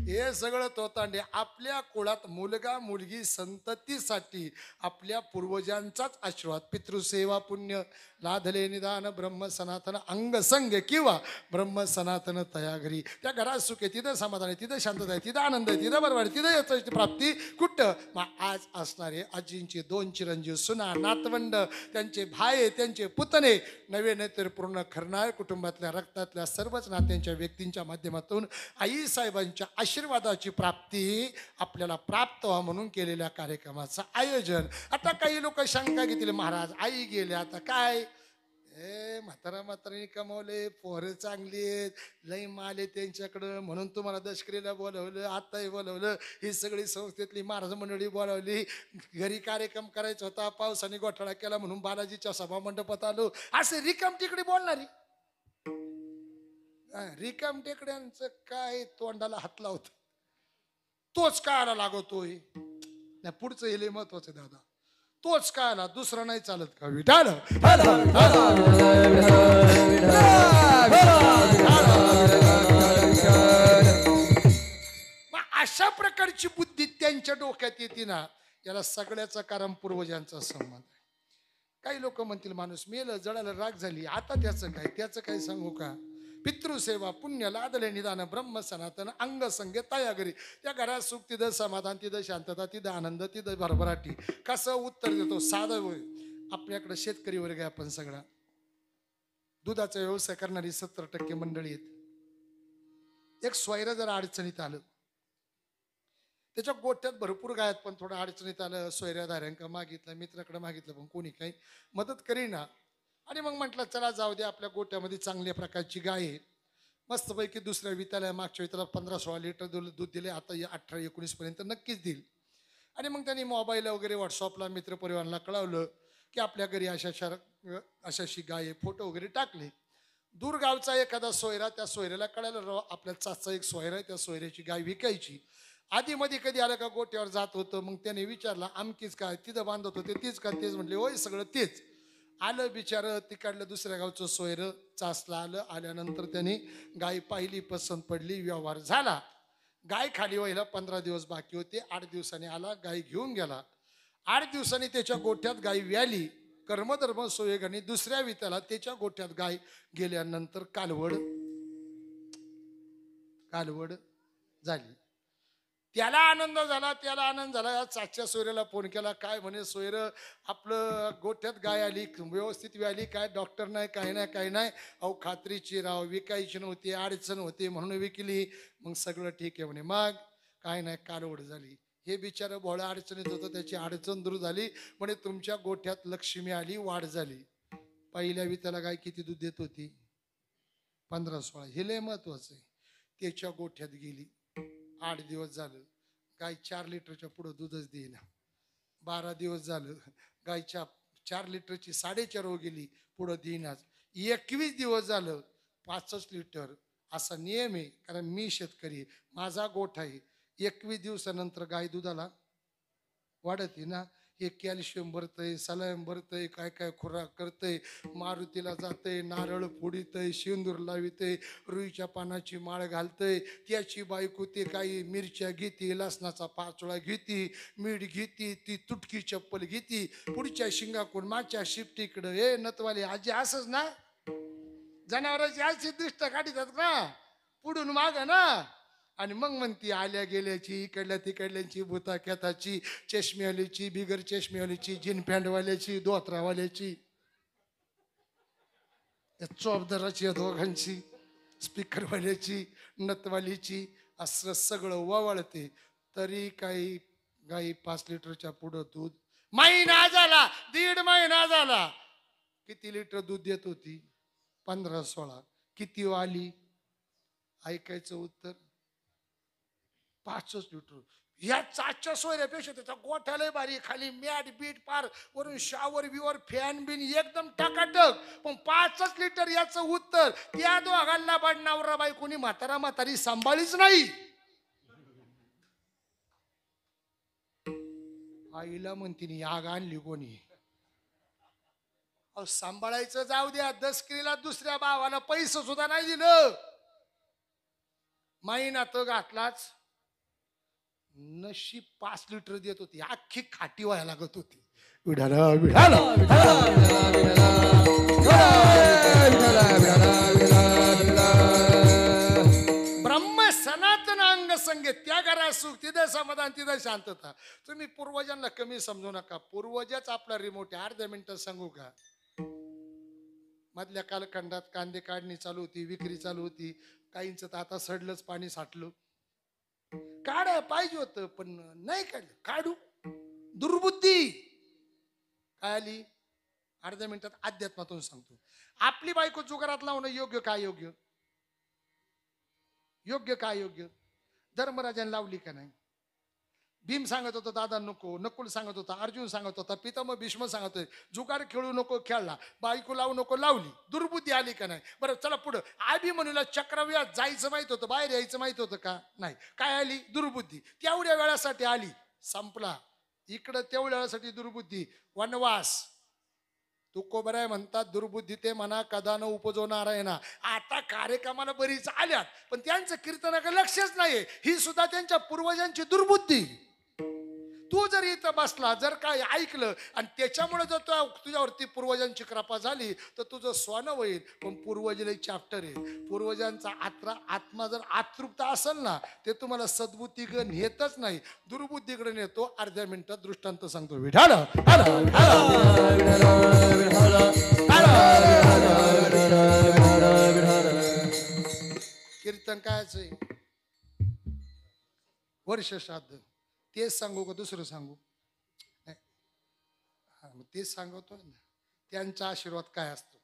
हे सगळं तोतांडे. आपल्या कुळात मुलगा मुलगी संततीसाठी आपल्या पूर्वजांचाच आशीर्वाद. पितृसेवा पुण्य लाधले निदान, ब्रह्म सनातन अंग संग किंवा ब्रह्म सनातन तयाघरी. त्या घरात सुख आहे, तिथं समाधान आहे, तिथं शांतता आहे, तिथं आनंद आहे, तिथं बरोबर आहे, तिथं याची प्राप्ती कुठं? मग आज असणारे आजींचे 2 चिरंजीव सुना, नातवंड, त्यांचे भाई, त्यांचे पुतणे, नवे नेतर पूर्ण खरनाळ कुटुंबातल्या रक्तातल्या सर्वच नात्यांच्या व्यक्तींच्या माध्यमातून आई साहेबांच्या आशीर्वादाची प्राप्ती आपल्याला प्राप्त व्हा म्हणून केलेल्या कार्यक्रमाचं आयोजन. आता काही लोक शंका घेतील, महाराज आई गेले आता काय? म्हातारा म्हाताराने कमावले, पोरं चांगली आहेत, लई माले त्यांच्याकडं म्हणून तुम्हाला दशकरीला बोलवलं, आताही बोलवलं, ही सगळी संस्थेतली महाराज मंडळी बोलावली. घरी कार्यक्रम करायचा होता, पावसाने गोठाळा केला म्हणून बालाजीच्या सभा मंडपात आलो. असे रिकाम टेकडे बोलणारी. रिकाम टेकड्यांचं काय तोंडाला हात लावत, तोच कायला लागतोय. नाही, पुढचं हे लय महत्वाचं दादा, तोच कायला, दुसरा नाही चालत का? विठाल अशा अशा प्रकारची बुद्धी त्यांच्या डोक्यात येते ना, याला सगळ्याचं कारण पूर्वजांचा संबंध आहे. काही लोक म्हणतील माणूस मेलं जळालं राग झाली, आता त्याचं काय सांगू का. पितृसेवा पुण्य लादले निदान ब्रह्म सनातन अंग संगे तया घरी. त्या घरात सुख तिथं समाधान, तिथं शांतता, तिथं आनंद, तिथं भरभराटी. कसं उत्तर देतो साधं होय. आपल्याकडे शेतकरी वर्ग आहे आपण सगळा. दुधाचा व्यवसाय करणारी 70% मंडळी आहेत. एक सोयरं जर अडचणीत आलं, त्याच्या गोठ्यात भरपूर गायत, पण थोडं अडचणीत आलं, सोयऱ्यादाऱ्यांका मागितलं, मित्राकडे मागितलं, पण कोणी काही मदत करीना. आणि मग म्हटलं चला जाऊ दे, आपल्या गोट्यामध्ये चांगल्या प्रकारची गाय आहे, मस्तपैकी दुसऱ्या वित्याला मागच्या वित्याला 15-16 लिटर दूध दिले, आता 18-19 पर्यंत नक्कीच देईल. आणि मग त्यांनी मोबाईल वगैरे व्हॉट्सअपला मित्रपरिवाराला कळवलं की आपल्या घरी अशाशी गाय आहे, फोटो वगैरे टाकले. दूरगावचा एखादा सोयरा, त्या सोयऱ्याला कळालं आपल्या चाचा एक सोयरा आहे, त्या सोयऱ्याची गाय विकायची. आधी मध्ये कधी आलं का गोट्यावर जात होतं, मग त्याने विचारलं आमकीच काय तिथं बांधत होते तीच का, तेच म्हटले होय सगळं तेच. आलं बिचारं तिकडलं दुसऱ्या गावचं सोयरं चासला आलं. आल्यानंतर त्याने गाय पाहिली, पसंत पडली, व्यवहार झाला. गाय खाली व्हायला 15 दिवस बाकी होते. 8 दिवसांनी आला, गाय घेऊन गेला. 8 दिवसांनी त्याच्या गोठ्यात गाय व्याली. कर्मधर्म सोयगाने दुसऱ्या वित्याला त्याच्या गोठ्यात गाय गेल्यानंतर कालवड झाली. त्याला आनंद झाला. चाच्या सोयऱ्याला फोन केला. काय म्हणे सोयर, आपलं गोठ्यात गाय आली, व्यवस्थित व्याली, काय डॉक्टर नाही, काय नाही. अहो खात्रीची राव, विकायची नव्हती, अडचण होती म्हणून विकली. मग सगळं ठीक आहे म्हणे. मग काय नाही, कालवड झाली. हे बिचारं भोळा अडचणीत होतं, त्याची अडचण दूर झाली. म्हणे तुमच्या गोठ्यात लक्ष्मी आली, वाढ झाली. पहिल्या वित्याला गाय किती दूध देत होती? 15-16. हे लय महत्वाचं आहे. त्याच्या गोठ्यात गेली, 8 दिवस झालं, गाय 4 लिटरच्या पुढं दूधच देईना. 12 दिवस झालं, गायच्या 4 लिटरची 4.5 गेली, पुढं देईनाच. 21 दिवस झालं, 5 लिटर. असा नियम आहे, कारण मी शेतकरी, माझा गोठा आहे. 21 दिवसानंतर गाय दुधाला वाढते ना. हे कॅल्शियम भरतय, सलाईन भरतय, काय काय खुराक करतय, मारुतीला जातय, नारळ फोडितय, शेंदूर लावितय, रुईच्या पानाची माळ घालतय. त्याची बायको ते काही मिरच्या घेते, लसणाचा पाचोळा घेते, मीठ घेते, ती तुटकी चप्पल घेते, पुढच्या शिंगाकडून मागच्या शिफ्टीकडं. हे नतवाले आजी असंच ना, जनावरांची अशी दृष्ट काढतात ना, पुढून माग ना. आणि मग म्हणती आल्या गेल्याची, इकडल्या तिकडल्याची, भूता खेताची, चष्मेवालीची, बिगर चष्मेवालीची, जीन पॅन्टवाल्याची, धोत्रावाल्याची, चौबदाराची, दोघांची, स्पीकरवाल्याची, नतवालीची, असं सगळं वळते. तरी काही गाई 5 लिटरच्या पुढं दूध. महिना झाला, 1.5 महिना झाला, किती लिटर दूध देत होती? 15-16. किती वाली? ऐकायचं उत्तर 5 लिटर. या चाच्या सोयऱ्यापेक्षा त्याचा गोठ्याला भारी, खाली मॅट बीट पार, वरून शावर बिवर, फॅन बिन एकदम टाकाटक. पण 5 लिटर याचं उत्तर. त्या दोघांना नवरा बायकोनी म्हातारी सांभाळीच नाही. आईला म्हणती आग आणली कोणी. सांभाळायचं जाऊ द्या, दसकरीला दुसऱ्या भावाला पैसे सुद्धा नाही दिलं. महिन्यात घातलाच, नशीब 5 लिटर देत होती, अख्खी खाटी व्हायला लागत होती. विढाला विढाला ब्रह्म सनातन अंग संगे. त्या घरात सुख, तिथं समाधान, तिथं शांतता. तुम्ही पूर्वजांना कमी समजू नका. पूर्वजच आपला रिमोट आहे. अर्ध्या मिनिटात सांगू का, मधल्या कालखंडात कांदे काढणी चालू होती, विक्री चालू होती. काहींचं तर आता सडलंच पाणी साठलं. काढाय पाहिजे होतं पण नाही काढलं. काढू, दुर्बुद्धी काय आली? अर्ध्या मिनिटात अध्यात्मातून सांगतो. आपली बायको जुगारात लावणं योग्य काय योग्य? योग्य काय योग्य? धर्मराजाने लावली का नाही? भीम सांगत होता दादा नको, नकुल सांगत होता, अर्जुन सांगत होता, पितामह भीष्म सांगत होते जुगार खेळू नको, खेळला. बायको लावू नको, लावली. दुर्बुद्धी आली का नाही? बरं चला पुढं. अभिमन्यूला चक्रव्यूहात जायचं माहित होतं, बाहेर यायचं माहित होतं का नाही? काय आली? दुर्बुद्धी. तेवढ्या वेळासाठी आली, संपला. इकडं तेवढ्या वेळासाठी दुर्बुद्धी, वनवास. तुकोबराय म्हणतात दुर्बुद्धी ते मना कदा न उपजवणार आहे ना. आता कार्यक्रमाला बरीच आल्यात पण त्यांचं कीर्तनाकडे लक्षच नाही. ही सुद्धा त्यांच्या पूर्वजांची दुर्बुद्धी. तू जर इथं बसला जर काय ऐकलं आणि त्याच्यामुळे जर तुझ्यावरती पूर्वजांची कृपा झाली तर तुझं स्वान होईल. पण पूर्वज चॅप्टर आहे. पूर्वजांचा आत्मा जर आतृप्त असेल ना ते तुम्हाला सद्बुद्धीकडे नेतच नाही, दुर्बुद्धीकडे नेतो. अर्ध्या मिनिटात दृष्टांत सांगतो. विठाल कीर्तन कायच आहे? वर्ष श्राद्ध. तेच सांगू का दुसरं सांगू? नाही. मग तेच सांगतो ना. त्यांचा आशीर्वाद काय असतो?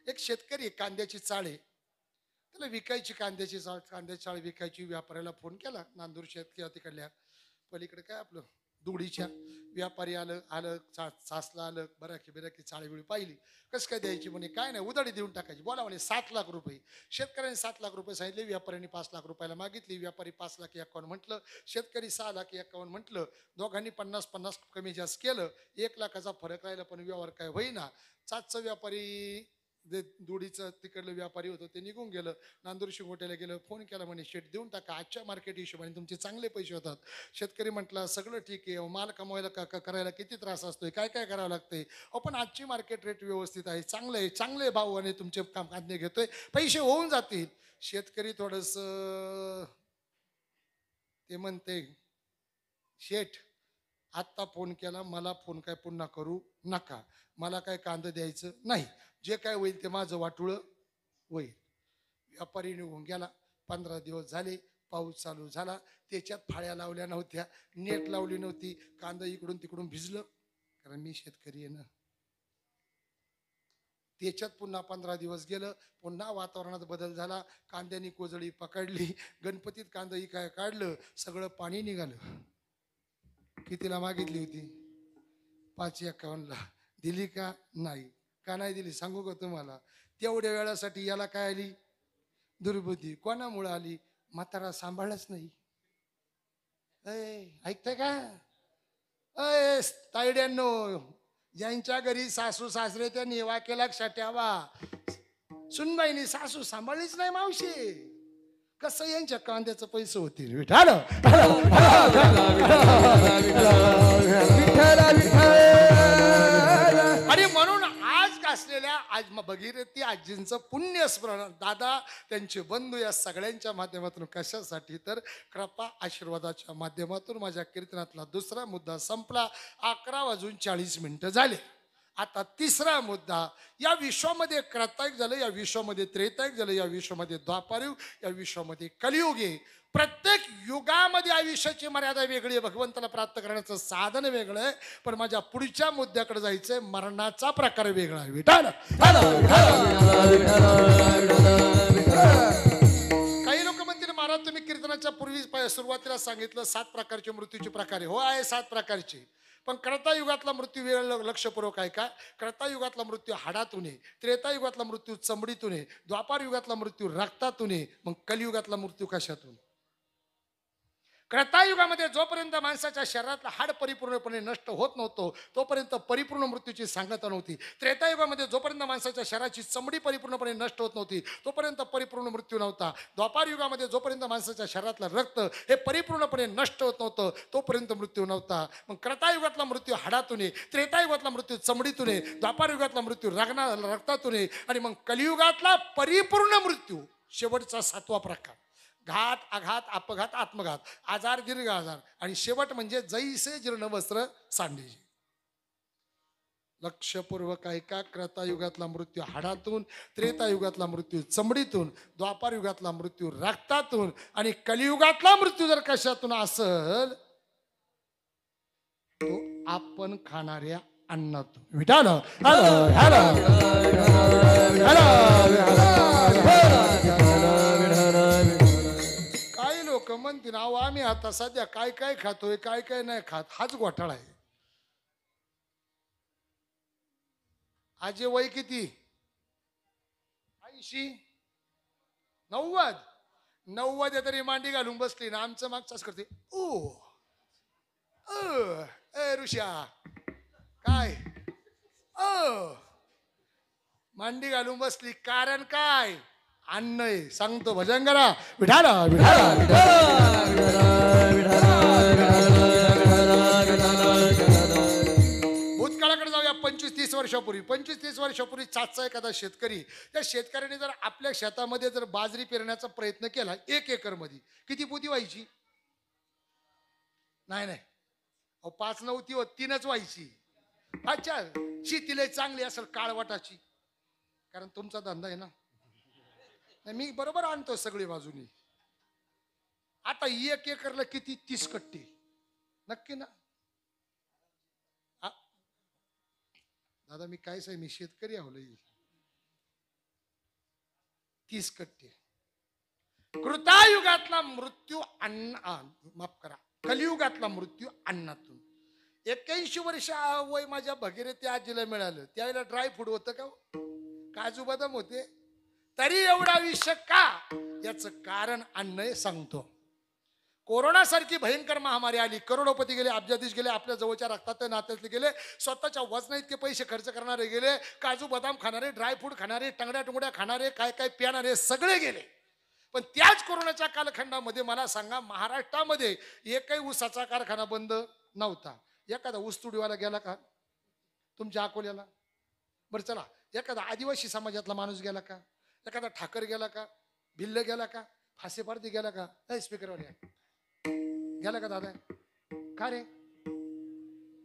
एक शेतकरी कांद्याची चाळे त्याला विकायची, कांद्याची चाळ विकायची. व्यापाऱ्याला फोन केला नांदूर शेत किंवा तिकडल्या पलीकडे काय आपलं दुडीच्या. व्यापारी आलं सासला आलं, बराकी चाळी बिळी पाहिली. कसं काय द्यायची? म्हणे काय नाही उधारी देऊन टाकायची. बोला म्हणे 7 लाख रुपये. शेतकऱ्याने 7 लाख रुपये सांगितले, व्यापाऱ्यांनी 5 लाख रुपयाला मागितली. व्यापारी 5,51,000 म्हटलं, शेतकरी 6,51,000 म्हटलं. दोघांनी 50-50 कमी जास्त केलं. 1 लाखाचा फरक राहिला पण व्यवहार काय होईना. 7चा व्यापारी जे दुडीचं तिकडलं व्यापारी होतं ते निघून गेलं. नांदूर शिंगोट्याला गेलं, फोन केला म्हणे शेट देऊन टाका, आजच्या मार्केट हिशोबाने तुमचे चांगले पैसे होतात. शेतकरी म्हटला सगळं ठीक आहे, माल कमवायला करायला किती त्रास असतोय, काय काय करावं लागतंय. पण आजची मार्केट रेट व्यवस्थित आहे, चांगले भाव आणि तुमचे काम कांदे घेतोय, पैसे होऊन जातील. शेतकरी थोडस ते म्हणते शेठ आत्ता फोन केला, मला फोन काय पुन्हा करू नका, मला काय कांदा द्यायचं नाही, जे काय होईल ते माझं वाटुळं होईल. व्यापारी निघून गेला. 15 दिवस झाले, पाऊस चालू झाला. त्याच्यात फाळ्या लावल्या नव्हत्या, नेट लावली नव्हती. कांदा इकडून तिकडून भिजलं, कारण मी शेतकरी आहे ना. त्याच्यात पुन्हा 15 दिवस गेलं, पुन्हा वातावरणात बदल झाला. कांद्यानी कोजळी पकडली. गणपतीत कांदा काय काढलं, सगळं पाणी निघालं. कितीला मागितली होती? 5,51,000ला. दिली का? नाही. का नाही दिली सांगू का तुम्हाला? तेवढ्या वेळासाठी याला काय आली? दुर्बुद्धी. कोणामुळे आली? म्हातारा सांभाळच नाही. ऐकताय का? तायड्यांनो, ज्यांच्या घरी सासू सासरे त्या निवा केला ठेवा. सुनबाईनी सासू सांभाळलीच नाही मावशी. कसं यांच्या कांद्याचं पैसे होतील? विठाल आणि म्हणून आज असलेल्या आज भगीरथी आजींचं पुण्य स्मरण, दादा त्यांचे बंधू या सगळ्यांच्या माध्यमातून कशासाठी तर कृपा आशीर्वादाच्या माध्यमातून माझ्या कीर्तनातला दुसरा मुद्दा संपला. 11:40 झाले. आता तिसरा मुद्दा. या विश्वामध्ये क्रतायुग झालं, या विश्वामध्ये त्रेतायुग झालं, या विश्वामध्ये द्वापारयुग, या विश्वामध्ये कलियुग आहे. प्रत्येक युगामध्ये आयुष्याची मर्यादा वेगळी आहे, भगवंताला प्राप्त करण्याचं साधन वेगळं आहे. पण माझ्या पुढच्या मुद्द्याकडे जायचंय, मरणाचा प्रकार वेगळा आहे. विठाल काही लोक म्हणतील महाराज तुम्ही कीर्तनाच्या पूर्वी सुरुवातीला सांगितलं 7 प्रकारचे मृत्यूचे प्रकार आहे. हो आहे 7 प्रकारचे. पण क्रतायुगातला मृत्यू वेळ लक्षपूर्वक आहे का? क्रतायुगातला मृत्यू हाडातून आहे, त्रेतायुगातला मृत्यू चमडीतून आहे, द्वापार युगातला मृत्यू रक्तातून आहे. मग कलियुगातला मृत्यू कशातून? क्रतायुगामध्ये जोपर्यंत माणसाच्या शरीरातलं हाड परिपूर्णपणे नष्ट होत नव्हतं तोपर्यंत परिपूर्ण मृत्यूची सांगता नव्हती. त्रेतायुगामध्ये जोपर्यंत माणसाच्या शरीराची चमडी परिपूर्णपणे नष्ट होत नव्हती तोपर्यंत परिपूर्ण मृत्यू नव्हता. द्वापार युगामध्ये जोपर्यंत माणसाच्या शरीरातलं रक्त हे परिपूर्णपणे नष्ट होत नव्हतं तोपर्यंत मृत्यू नव्हता. मग क्रतायुगातला मृत्यू हाडातून आहे, त्रेतायुगातला मृत्यू चमडीतून आहे, द्वापार युगातला मृत्यू रक्तातून आहे आणि मग कलियुगातला परिपूर्ण मृत्यू शेवटचा 7वा प्रकार. घात, आघात, अपघात, आत्मघात, आजार, दीर्घ आजार आणि शेवट म्हणजे जैसे जीर्ण वस्त्र सांडीचे. लक्षपूर्वक ऐका. क्रतायुगातला मृत्यू हाडातून, त्रेतायुगातला मृत्यू चमडीतून, द्वापार युगातला मृत्यू रक्तातून आणि कलियुगातला मृत्यू जर कशातून असेल तो आपण खाणाऱ्या अन्नातून. विठाल लोक म्हणतील अहो आम्ही आता सध्या काय काय खातोय काय काय नाही खात. हाच घोटाळा आहे. आजे वय किती? 80 90 तरी मांडी घालून बसली ना. आमचं मागचाच करते ऋषा काय मांडी घालून बसली, कारण काय? अन्न आहे. सांगतो भजन करा, विठाला विठाला. भूतकाळाकडे जाऊया. 25-30 वर्षापूर्वी, 25-30 वर्षापूर्वी चाचा एखादा शेतकरी, त्या शेतकऱ्याने जर आपल्या शेतामध्ये जर बाजरी पेरण्याचा प्रयत्न केला, 1 एकर मध्ये किती पोती व्हायची? नाही नाही, 5 नव्हती होत, 3च व्हायची. अच्छा, शेतीला चांगली असेल काळवटाची, कारण तुमचा धंदा आहे ना. नाही, मी बरोबर आणतो सगळी बाजूनी. आता 1 एकरला किती? 30 कट्टे. नक्की ना? दादा मी काय सांग, मी शेतकरी आहो लई. 30 कट्टे. कृतायुगातला मृत्यू माफ करा, कलियुगातला मृत्यू अन्नातून. 81 वर्ष वय माझ्या भगीरथी आजीला मिळालं. त्यावेळेला ड्राय फ्रूट होतं का? काजू बदाम होते. तरी एवढा आयुष्य का? याचं कारण अन्न सांगतो. कोरोना सारखी भयंकर महामारी आली, करोडोपती गेले, अब्जाधीश गेले, आपल्या जवळच्या रक्तात नात्यातले गेले, स्वतःच्या वजना इतके पैसे खर्च करणारे गेले, काजू बदाम खाणारे, ड्रायफ्रूट खाणारे, टंगड्या टुंगड्या खाणारे, काय काय पिणारे सगळे गेले. पण त्याच कोरोनाच्या कालखंडामध्ये मला सांगा, महाराष्ट्रामध्ये एकही ऊसाचा कारखाना बंद नव्हता. एखादा ऊस तुडीवाला गेला का तुमच्या अकोल्याला? बरं चला, एखादा आदिवासी समाजातला माणूस गेला का? एखादा ठाकर गेला का? भिल्ल गेला का? फासेपारती गेला का? स्पीकरवर गेला का दादा? का रे?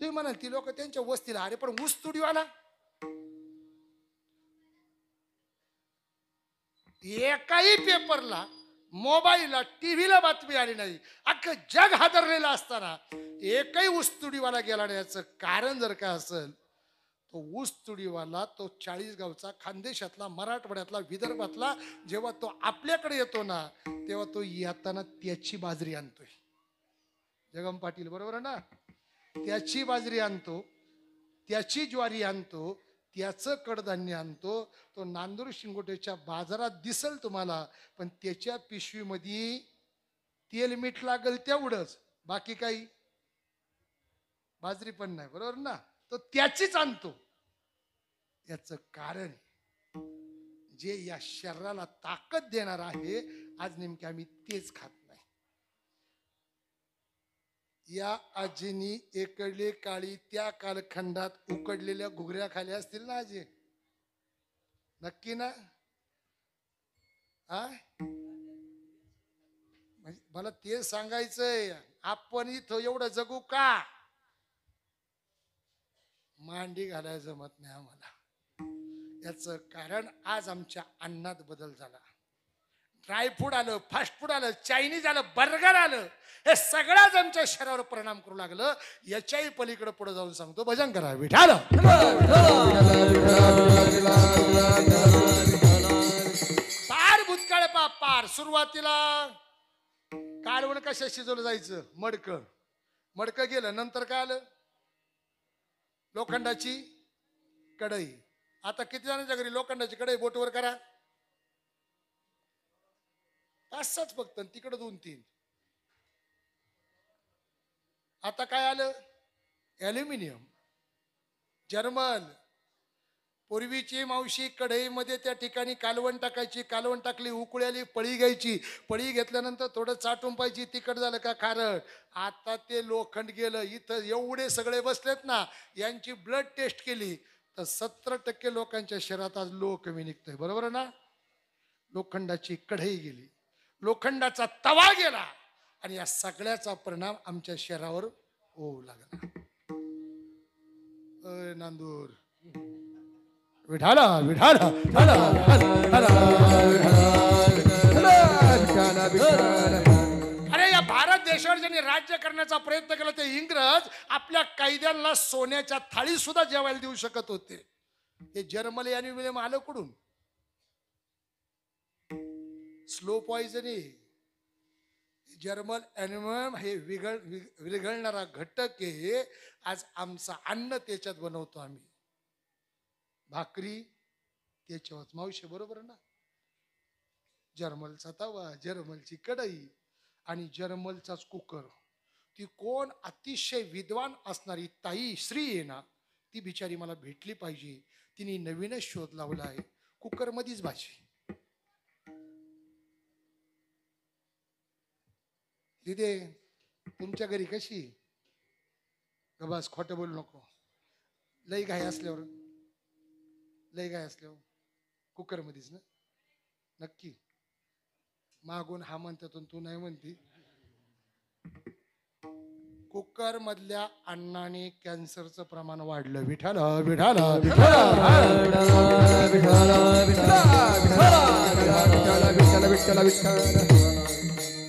तुम्ही म्हणाल ती लोक त्यांच्या वस्तीला, अरे पण ऊस तुडीवाला एकाही पेपरला, मोबाईलला, टीव्हीला बातमी आली नाही. अख्खं जग हादरलेलं असताना एकही ऊसतुडीवाला गेला नाही. याचं कारण जर का असेल, तो ऊसतुडीवाला तो 40 गावचा, खानदेशातला, मराठवाड्यातला, विदर्भातला, जेव्हा तो आपल्याकडे येतो ना, तेव्हा तो येताना त्याची बाजरी आणतोय. जगम पाटील बरोबर आहे ना? त्याची बाजरी आणतो, त्याची ज्वारी आणतो, त्याचं कडधान्य आणतो. तो नांदूर शिंगोटेच्या बाजारात दिसल तुम्हाला, पण त्याच्या पिशवीमध्ये तेल मीठ लागल तेवढंच, बाकी काही बाजरी पण नाही. बरोबर ना? तो त्याचीच आणतो. याचं कारण जे या शरीराला ताकद देणार आहे, आज नेमके आम्ही तेच खात नाही. या आजीनी एकडले काळी त्या कालखंडात उकडलेल्या घुगऱ्या खाल्या असतील ना आजी? नक्की ना? मला ते सांगायचंय, आपण इथं एवढं जगू का? मांडी घालायला जमत नाही आम्हाला. याचं कारण आज आमच्या अन्नात बदल झाला. ड्रायफ्रूट आलं, फास्ट फूड आलं, चायनीज आलं, बर्गर आलं, हे सगळ्याच आमच्या शरीरावर परिणाम करू लागलं. याच्याही पलीकडे पुढे जाऊन सांगतो, भजन करा विठाल. पार भूतकाळ पार. सुरुवातीला कालवण कशा शिजवलं जायचं? मडकं गेलं. नंतर काय आलं? लोखंडाची कढई. आता किती जणांच्या घरी लोखंडाची कढई? बोटवर करा. 5-6 फक्त, तिकडे 2-3. आता काय आलं? ॲल्युमिनियम, जर्मल. पूर्वीची मावशी कढईमध्ये त्या ठिकाणी कालवण टाकायची, कालवण टाकली, उकळी आली, पळी घ्यायची, पळी घेतल्यानंतर थोडं चाटून पाहिजे, तिखट झालं का खारट. आता ते लोखंड गेलं. इथं एवढे सगळे बसलेत ना, यांची ब्लड टेस्ट केली तर 70% लोकांच्या शरीरात आज लोह कमी निघतोय. बरोबर आहे ना? लोखंडाची कढई गेली, लोखंडाचा तवा गेला, आणि या सगळ्याचा परिणाम आमच्या शरीरावर होऊ लागला. नांदूर विठाला विठाला. अरे या भारत देशावर ज्यांनी राज्य करण्याचा प्रयत्न केला ते इंग्रज आपल्या कैद्यांना सोन्याच्या थाळी सुद्धा जेवायला देऊ शकत होते. हे जर्मल ॲल्युमिनियम आलं कुठून? Slow poisoning. जर्मल ॲल्युमिनियम हे विरघळणारा घटक आहे. आज आमचं अन्न त्याच्यात बनवतो आम्ही. भाकरी त्याच्यावर. मावशी बरोबर ना? जर्मलचा तवा, जर्मलची कढई आणि जर्मलचाच कुकर. ती कोण अतिशय विद्वान असणारी ताई श्री आहे ना, ती बिचारी मला भेटली पाहिजे. तिने नवीनच शोध लावला आहे, कुकरमध्येच भाजी. तिथे तुमच्या घरी कशी? बस खोटं बोलू नको. लई घाई असल्यावर कुकरमध्येच ना? नक्की? मागून हा म्हणतात तू नाही म्हणती. कुकर मधल्या अन्नाने कॅन्सरचं प्रमाण वाढलं. विठाला विठाला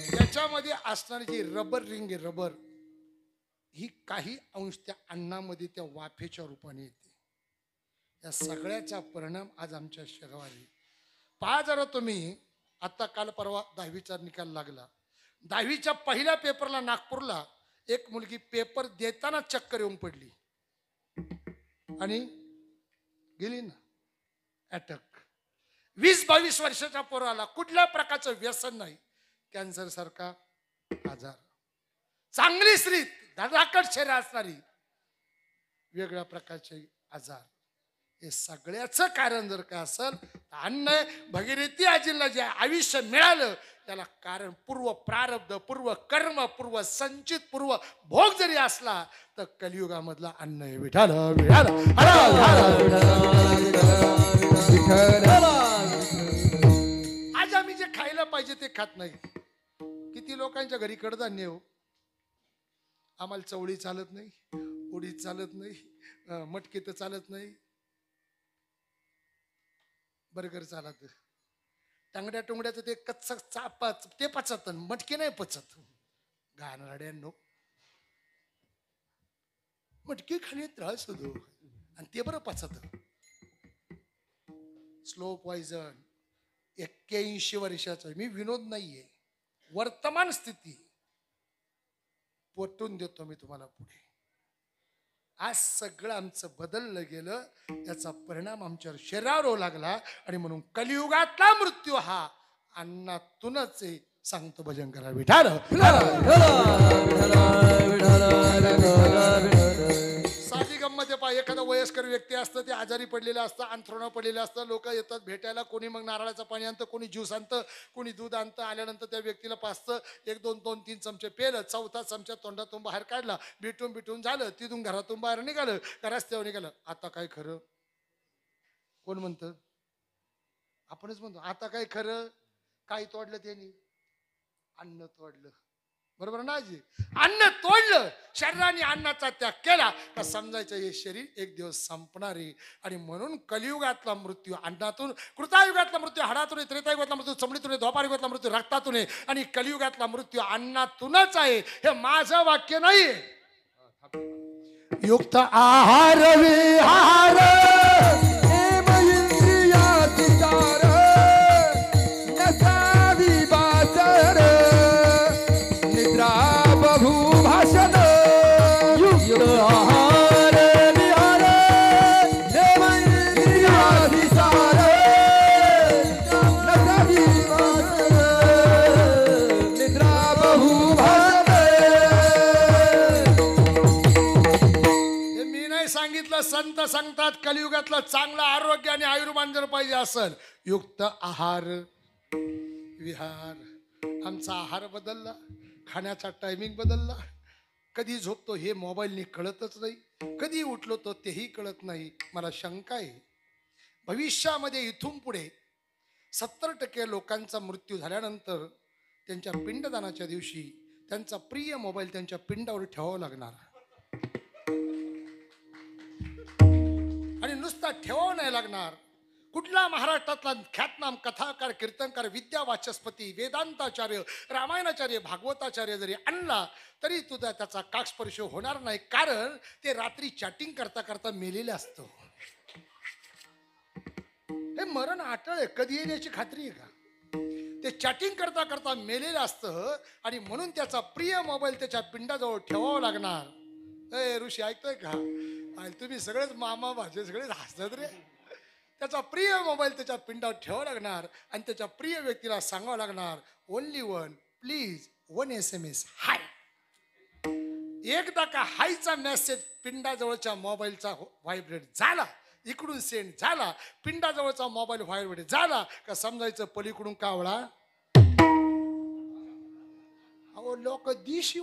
त्याच्यामध्ये असणारी जी रबर रिंग आहे, रबर, ही काही अंश त्या अन्नामध्ये त्या वाफेच्या रूपाने येते. या सगळ्याचा परिणाम आज आमच्या शरीरावर आहे. पहा जरा तुम्ही, आता काल परवा 10वीचा निकाल लागला. 10वीच्या पहिल्या पेपरला नागपूरला एक मुलगी पेपर देताना चक्कर येऊन पडली आणि गेली ना, अटॅक. 20-22 वर्षाच्या पोराला कुठल्या प्रकारचं व्यसन नाही, कॅन्सर सारखा आजार. चांगली स्त्री, धडाकट शरीर असणारी, वेगळ्या प्रकारचे आजार. हे सगळ्याचं कारण जर का असेल, अन्न भगीरथी आजीला जे आयुष्य मिळालं त्याला कारण पूर्व प्रारब्ध, पूर्व कर्म, पूर्व संचित, पूर्व भोग जरी असला तर कलियुगामधला अन्न हे विठाल विठाल. आज आम्ही जे खायला पाहिजे ते खात नाही. किती लोकांच्या घरी कडधान्य हो, आम्हाला चवळी चालत नाही, उडीद चालत नाही, मटकी तर चालत नाही, बर्गर चालत, टांगड्या टोंगड्याचं ते कच्च चापच ते पचत, मटकी नाही पचत. घाणेरड्यांनो, मटकी खाणे त्रास होतो आणि ते बरं पचत. Slow poison. 81 वर्षाचा मी, विनोद नाहीये, वर्तमान स्थिती पटवून देतो मी तुम्हाला पुढे. आज सगळं आमचं बदललं गेलं, याचा परिणाम आमच्यावर शरीरावर होऊ लागला. आणि म्हणून कलियुगातला मृत्यू हा अन्नातूनच आहे. सांगतो भजन करा विठाल. साधी गंमत पहा, एखादा वयस्कर व्यक्ती असतं, ते आजारी पडलेलं असतं, अंथरुणावर पडलेलं असतं. लोक येतात भेटायला, कोणी मग नारळाचं पाणी आणतं, कोणी ज्यूस आणतं, कोणी दूध आणतं. आल्यानंतर त्या व्यक्तीला पाचतं, 1-2-3 चमचे पेलं, चौथा चमचा तोंडातून बाहेर काढला, बिटून झालं, तिथून घरातून बाहेर निघालं, रस्त्यावर निघालं. आता काय खरं? कोण म्हणतं? आपणच म्हणतो आता काय खरं. काय तोडलं त्यांनी? अन्न तोडलं. बरोबर ना जी? अन्न तोडलं, शरीराने अन्नाचा त्याग केला का समजायचं हे शरीर एक दिवस संपणार आहे. आणि म्हणून कलियुगातला मृत्यू अन्नातून, कृतायुगातला मृत्यू हाडातून, त्रेतायुगातला मृत्यू चमडीतून, द्वापारयुगातला मृत्यू रक्तातून, आणि कलियुगातला मृत्यू अन्नातूनच आहे. हे माझं वाक्य नाही. युक्त आहार विहार संत सांगतात. कलियुगातलं चांगलं आरोग्य आणि आयुर्मान जर पाहिजे असेल, युक्त आहार विहार. आमचा आहार बदलला, खाण्याचा टायमिंग बदलला. कधी झोपतो हे मोबाईलने कळतच नाही, कधी उठलो तो तेही कळत नाही. मला शंका आहे, भविष्यामध्ये इथून पुढे 70% लोकांचा मृत्यू झाल्यानंतर त्यांच्या पिंडदानाच्या दिवशी त्यांचा प्रिय मोबाईल त्यांच्या पिंडावर ठेवावा लागणार. आणि नुसता ठेवावं नाही लागणार. कुठला महाराष्ट्रातला ख्यातनाम कथाकार, कीर्तनकार, विद्या वाचस्पती, वेदांताचार्य, रामायणाचार्य, भागवताचार्य जरी आणला तरी तुझा त्याचा काकस्पर्श होणार नाही. कारण ते रात्री चॅटिंग करता करता मेलेले असतं. हे मरण अटळ आहे, कधी येईल याची खात्री आहे का? ते चॅटिंग करता करता मेलेलं असतं आणि म्हणून त्याचा प्रिय मोबाईल त्याच्या पिंडाजवळ ठेवावा लागणार. ए ऋषी, ऐकतोय का? तुम्ही सगळेच मामा भाचे सगळेच हसतात रे. त्याचा प्रिय मोबाईल त्याच्या पिंडावर ठेवावा लागणार आणि त्याच्या प्रिय व्यक्तीला सांगावं लागणार, ओनली वन, प्लीज 1 SMS हाय. एकदा का हायचा मेसेज पिंडाजवळच्या मोबाईलचा व्हायब्रेट झाला, इकडून सेंड झाला, पिंडाजवळचा मोबाईल व्हायब्रेट झाला का समजायचं पलीकडून कावळा. अहो लोक दिशी